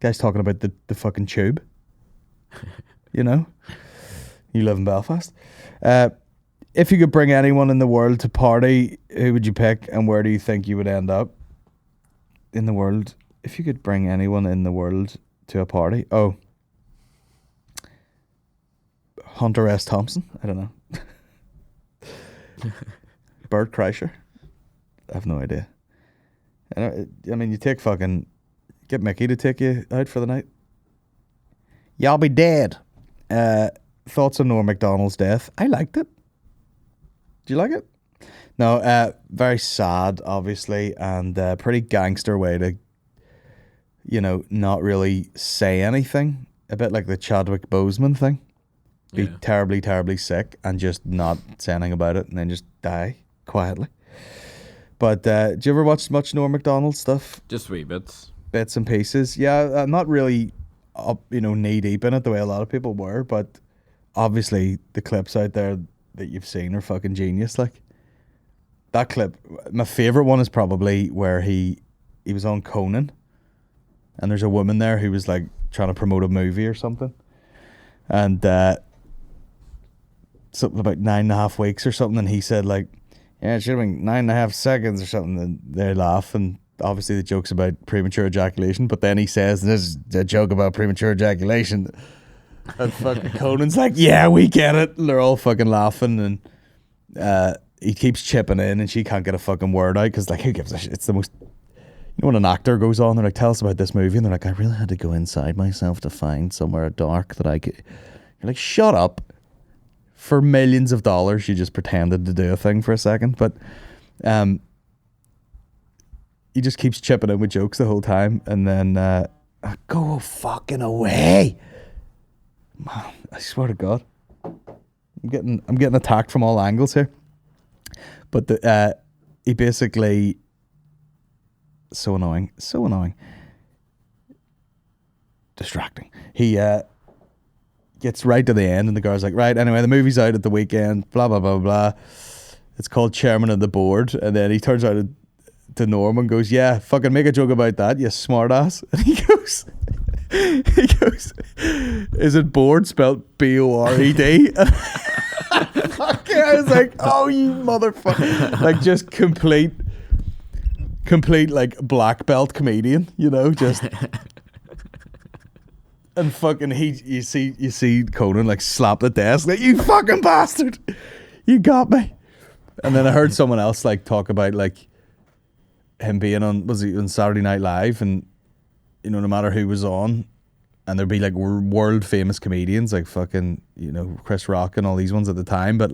Guy's talking about the fucking tube. You know? You live in Belfast. If you could bring anyone in the world to party, who would you pick and where do you think you would end up in the world? If you could bring anyone in the world to a party. Oh. Hunter S. Thompson? I don't know. Bert Kreischer? I have no idea. I mean, you take fucking... Get Mickey to take you out for the night. Y'all be dead. Thoughts on Norm Macdonald's death? I liked it. Do you like it? No, very sad, obviously, and pretty gangster way to, you know, not really say anything. A bit like the Chadwick Boseman thing. Be terribly, terribly sick and just not say anything about it and then just die quietly. But do you ever watch much Norm Macdonald stuff? Just wee bits. Bits and pieces. Yeah, I'm not really up, you know, knee deep in it the way a lot of people were, but obviously the clips out there that you've seen are fucking genius. Like that clip, my favourite one is probably where he was on Conan and there's a woman there who was like trying to promote a movie or something, and something about 9.5 weeks or something, and he said like, yeah, it should have been 9.5 seconds or something, and they laugh, and obviously the joke's about premature ejaculation, but then he says this is a joke about premature ejaculation, and fucking Conan's like, yeah, we get it, and they're all fucking laughing, and he keeps chipping in and she can't get a fucking word out because like, who gives a shit? It's the most, you know, when an actor goes on, they're like, tell us about this movie, and they're like, I really had to go inside myself to find somewhere dark that I could. You're like, shut up. For millions of dollars, you just pretended to do a thing for a second, but he just keeps chipping in with jokes the whole time, and then go fucking away, man! I swear to God, I'm getting attacked from all angles here. But he basically so annoying, distracting. He gets right to the end and the girl's like, right, anyway, the movie's out at the weekend, blah, blah, blah, blah. It's called Chairman of the Board. And then he turns out to Norm and goes, yeah, fucking make a joke about that, you smart ass. And he goes, is it board spelled B-O-R-E-D? I was like, oh, you motherfucker. Like, just complete like black belt comedian, you know, just... And fucking you see Conan like slap the desk like, you fucking bastard, you got me. And then I heard someone else like talk about like him being on Saturday Night Live, and you know, no matter who was on, and there'd be like world famous comedians like fucking, you know, Chris Rock and all these ones at the time, but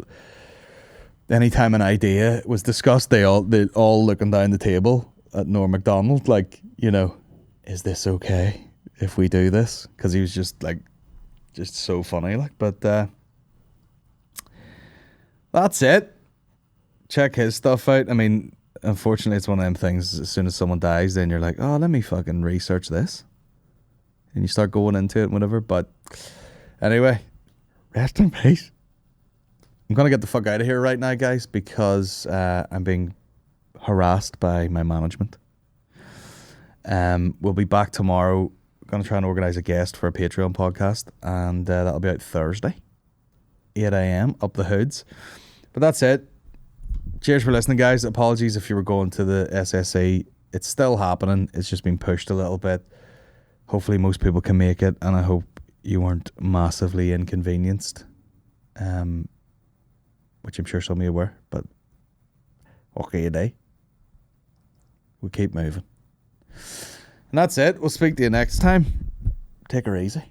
anytime an idea was discussed, they all looking down the table at Norm Macdonald like, you know, is this okay if we do this? Because he was just so funny, like. But that's it. Check his stuff out. I mean, unfortunately, it's one of them things. As soon as someone dies, then you're like, oh, let me fucking research this, and you start going into it and whatever. But anyway, rest in peace. I'm gonna get the fuck out of here right now, guys, because I'm being harassed by my management. We'll be back tomorrow. going to try and organise a guest for a Patreon podcast, and that'll be out Thursday, 8 a.m. up the hoods. But that's it. Cheers for listening, guys. Apologies if you were going to the SSE. It's still happening. It's just been pushed a little bit. Hopefully most people can make it, and I hope you weren't massively inconvenienced, which I'm sure some of you were, but okay day. We keep moving. And that's it. We'll speak to you next time. Take her easy.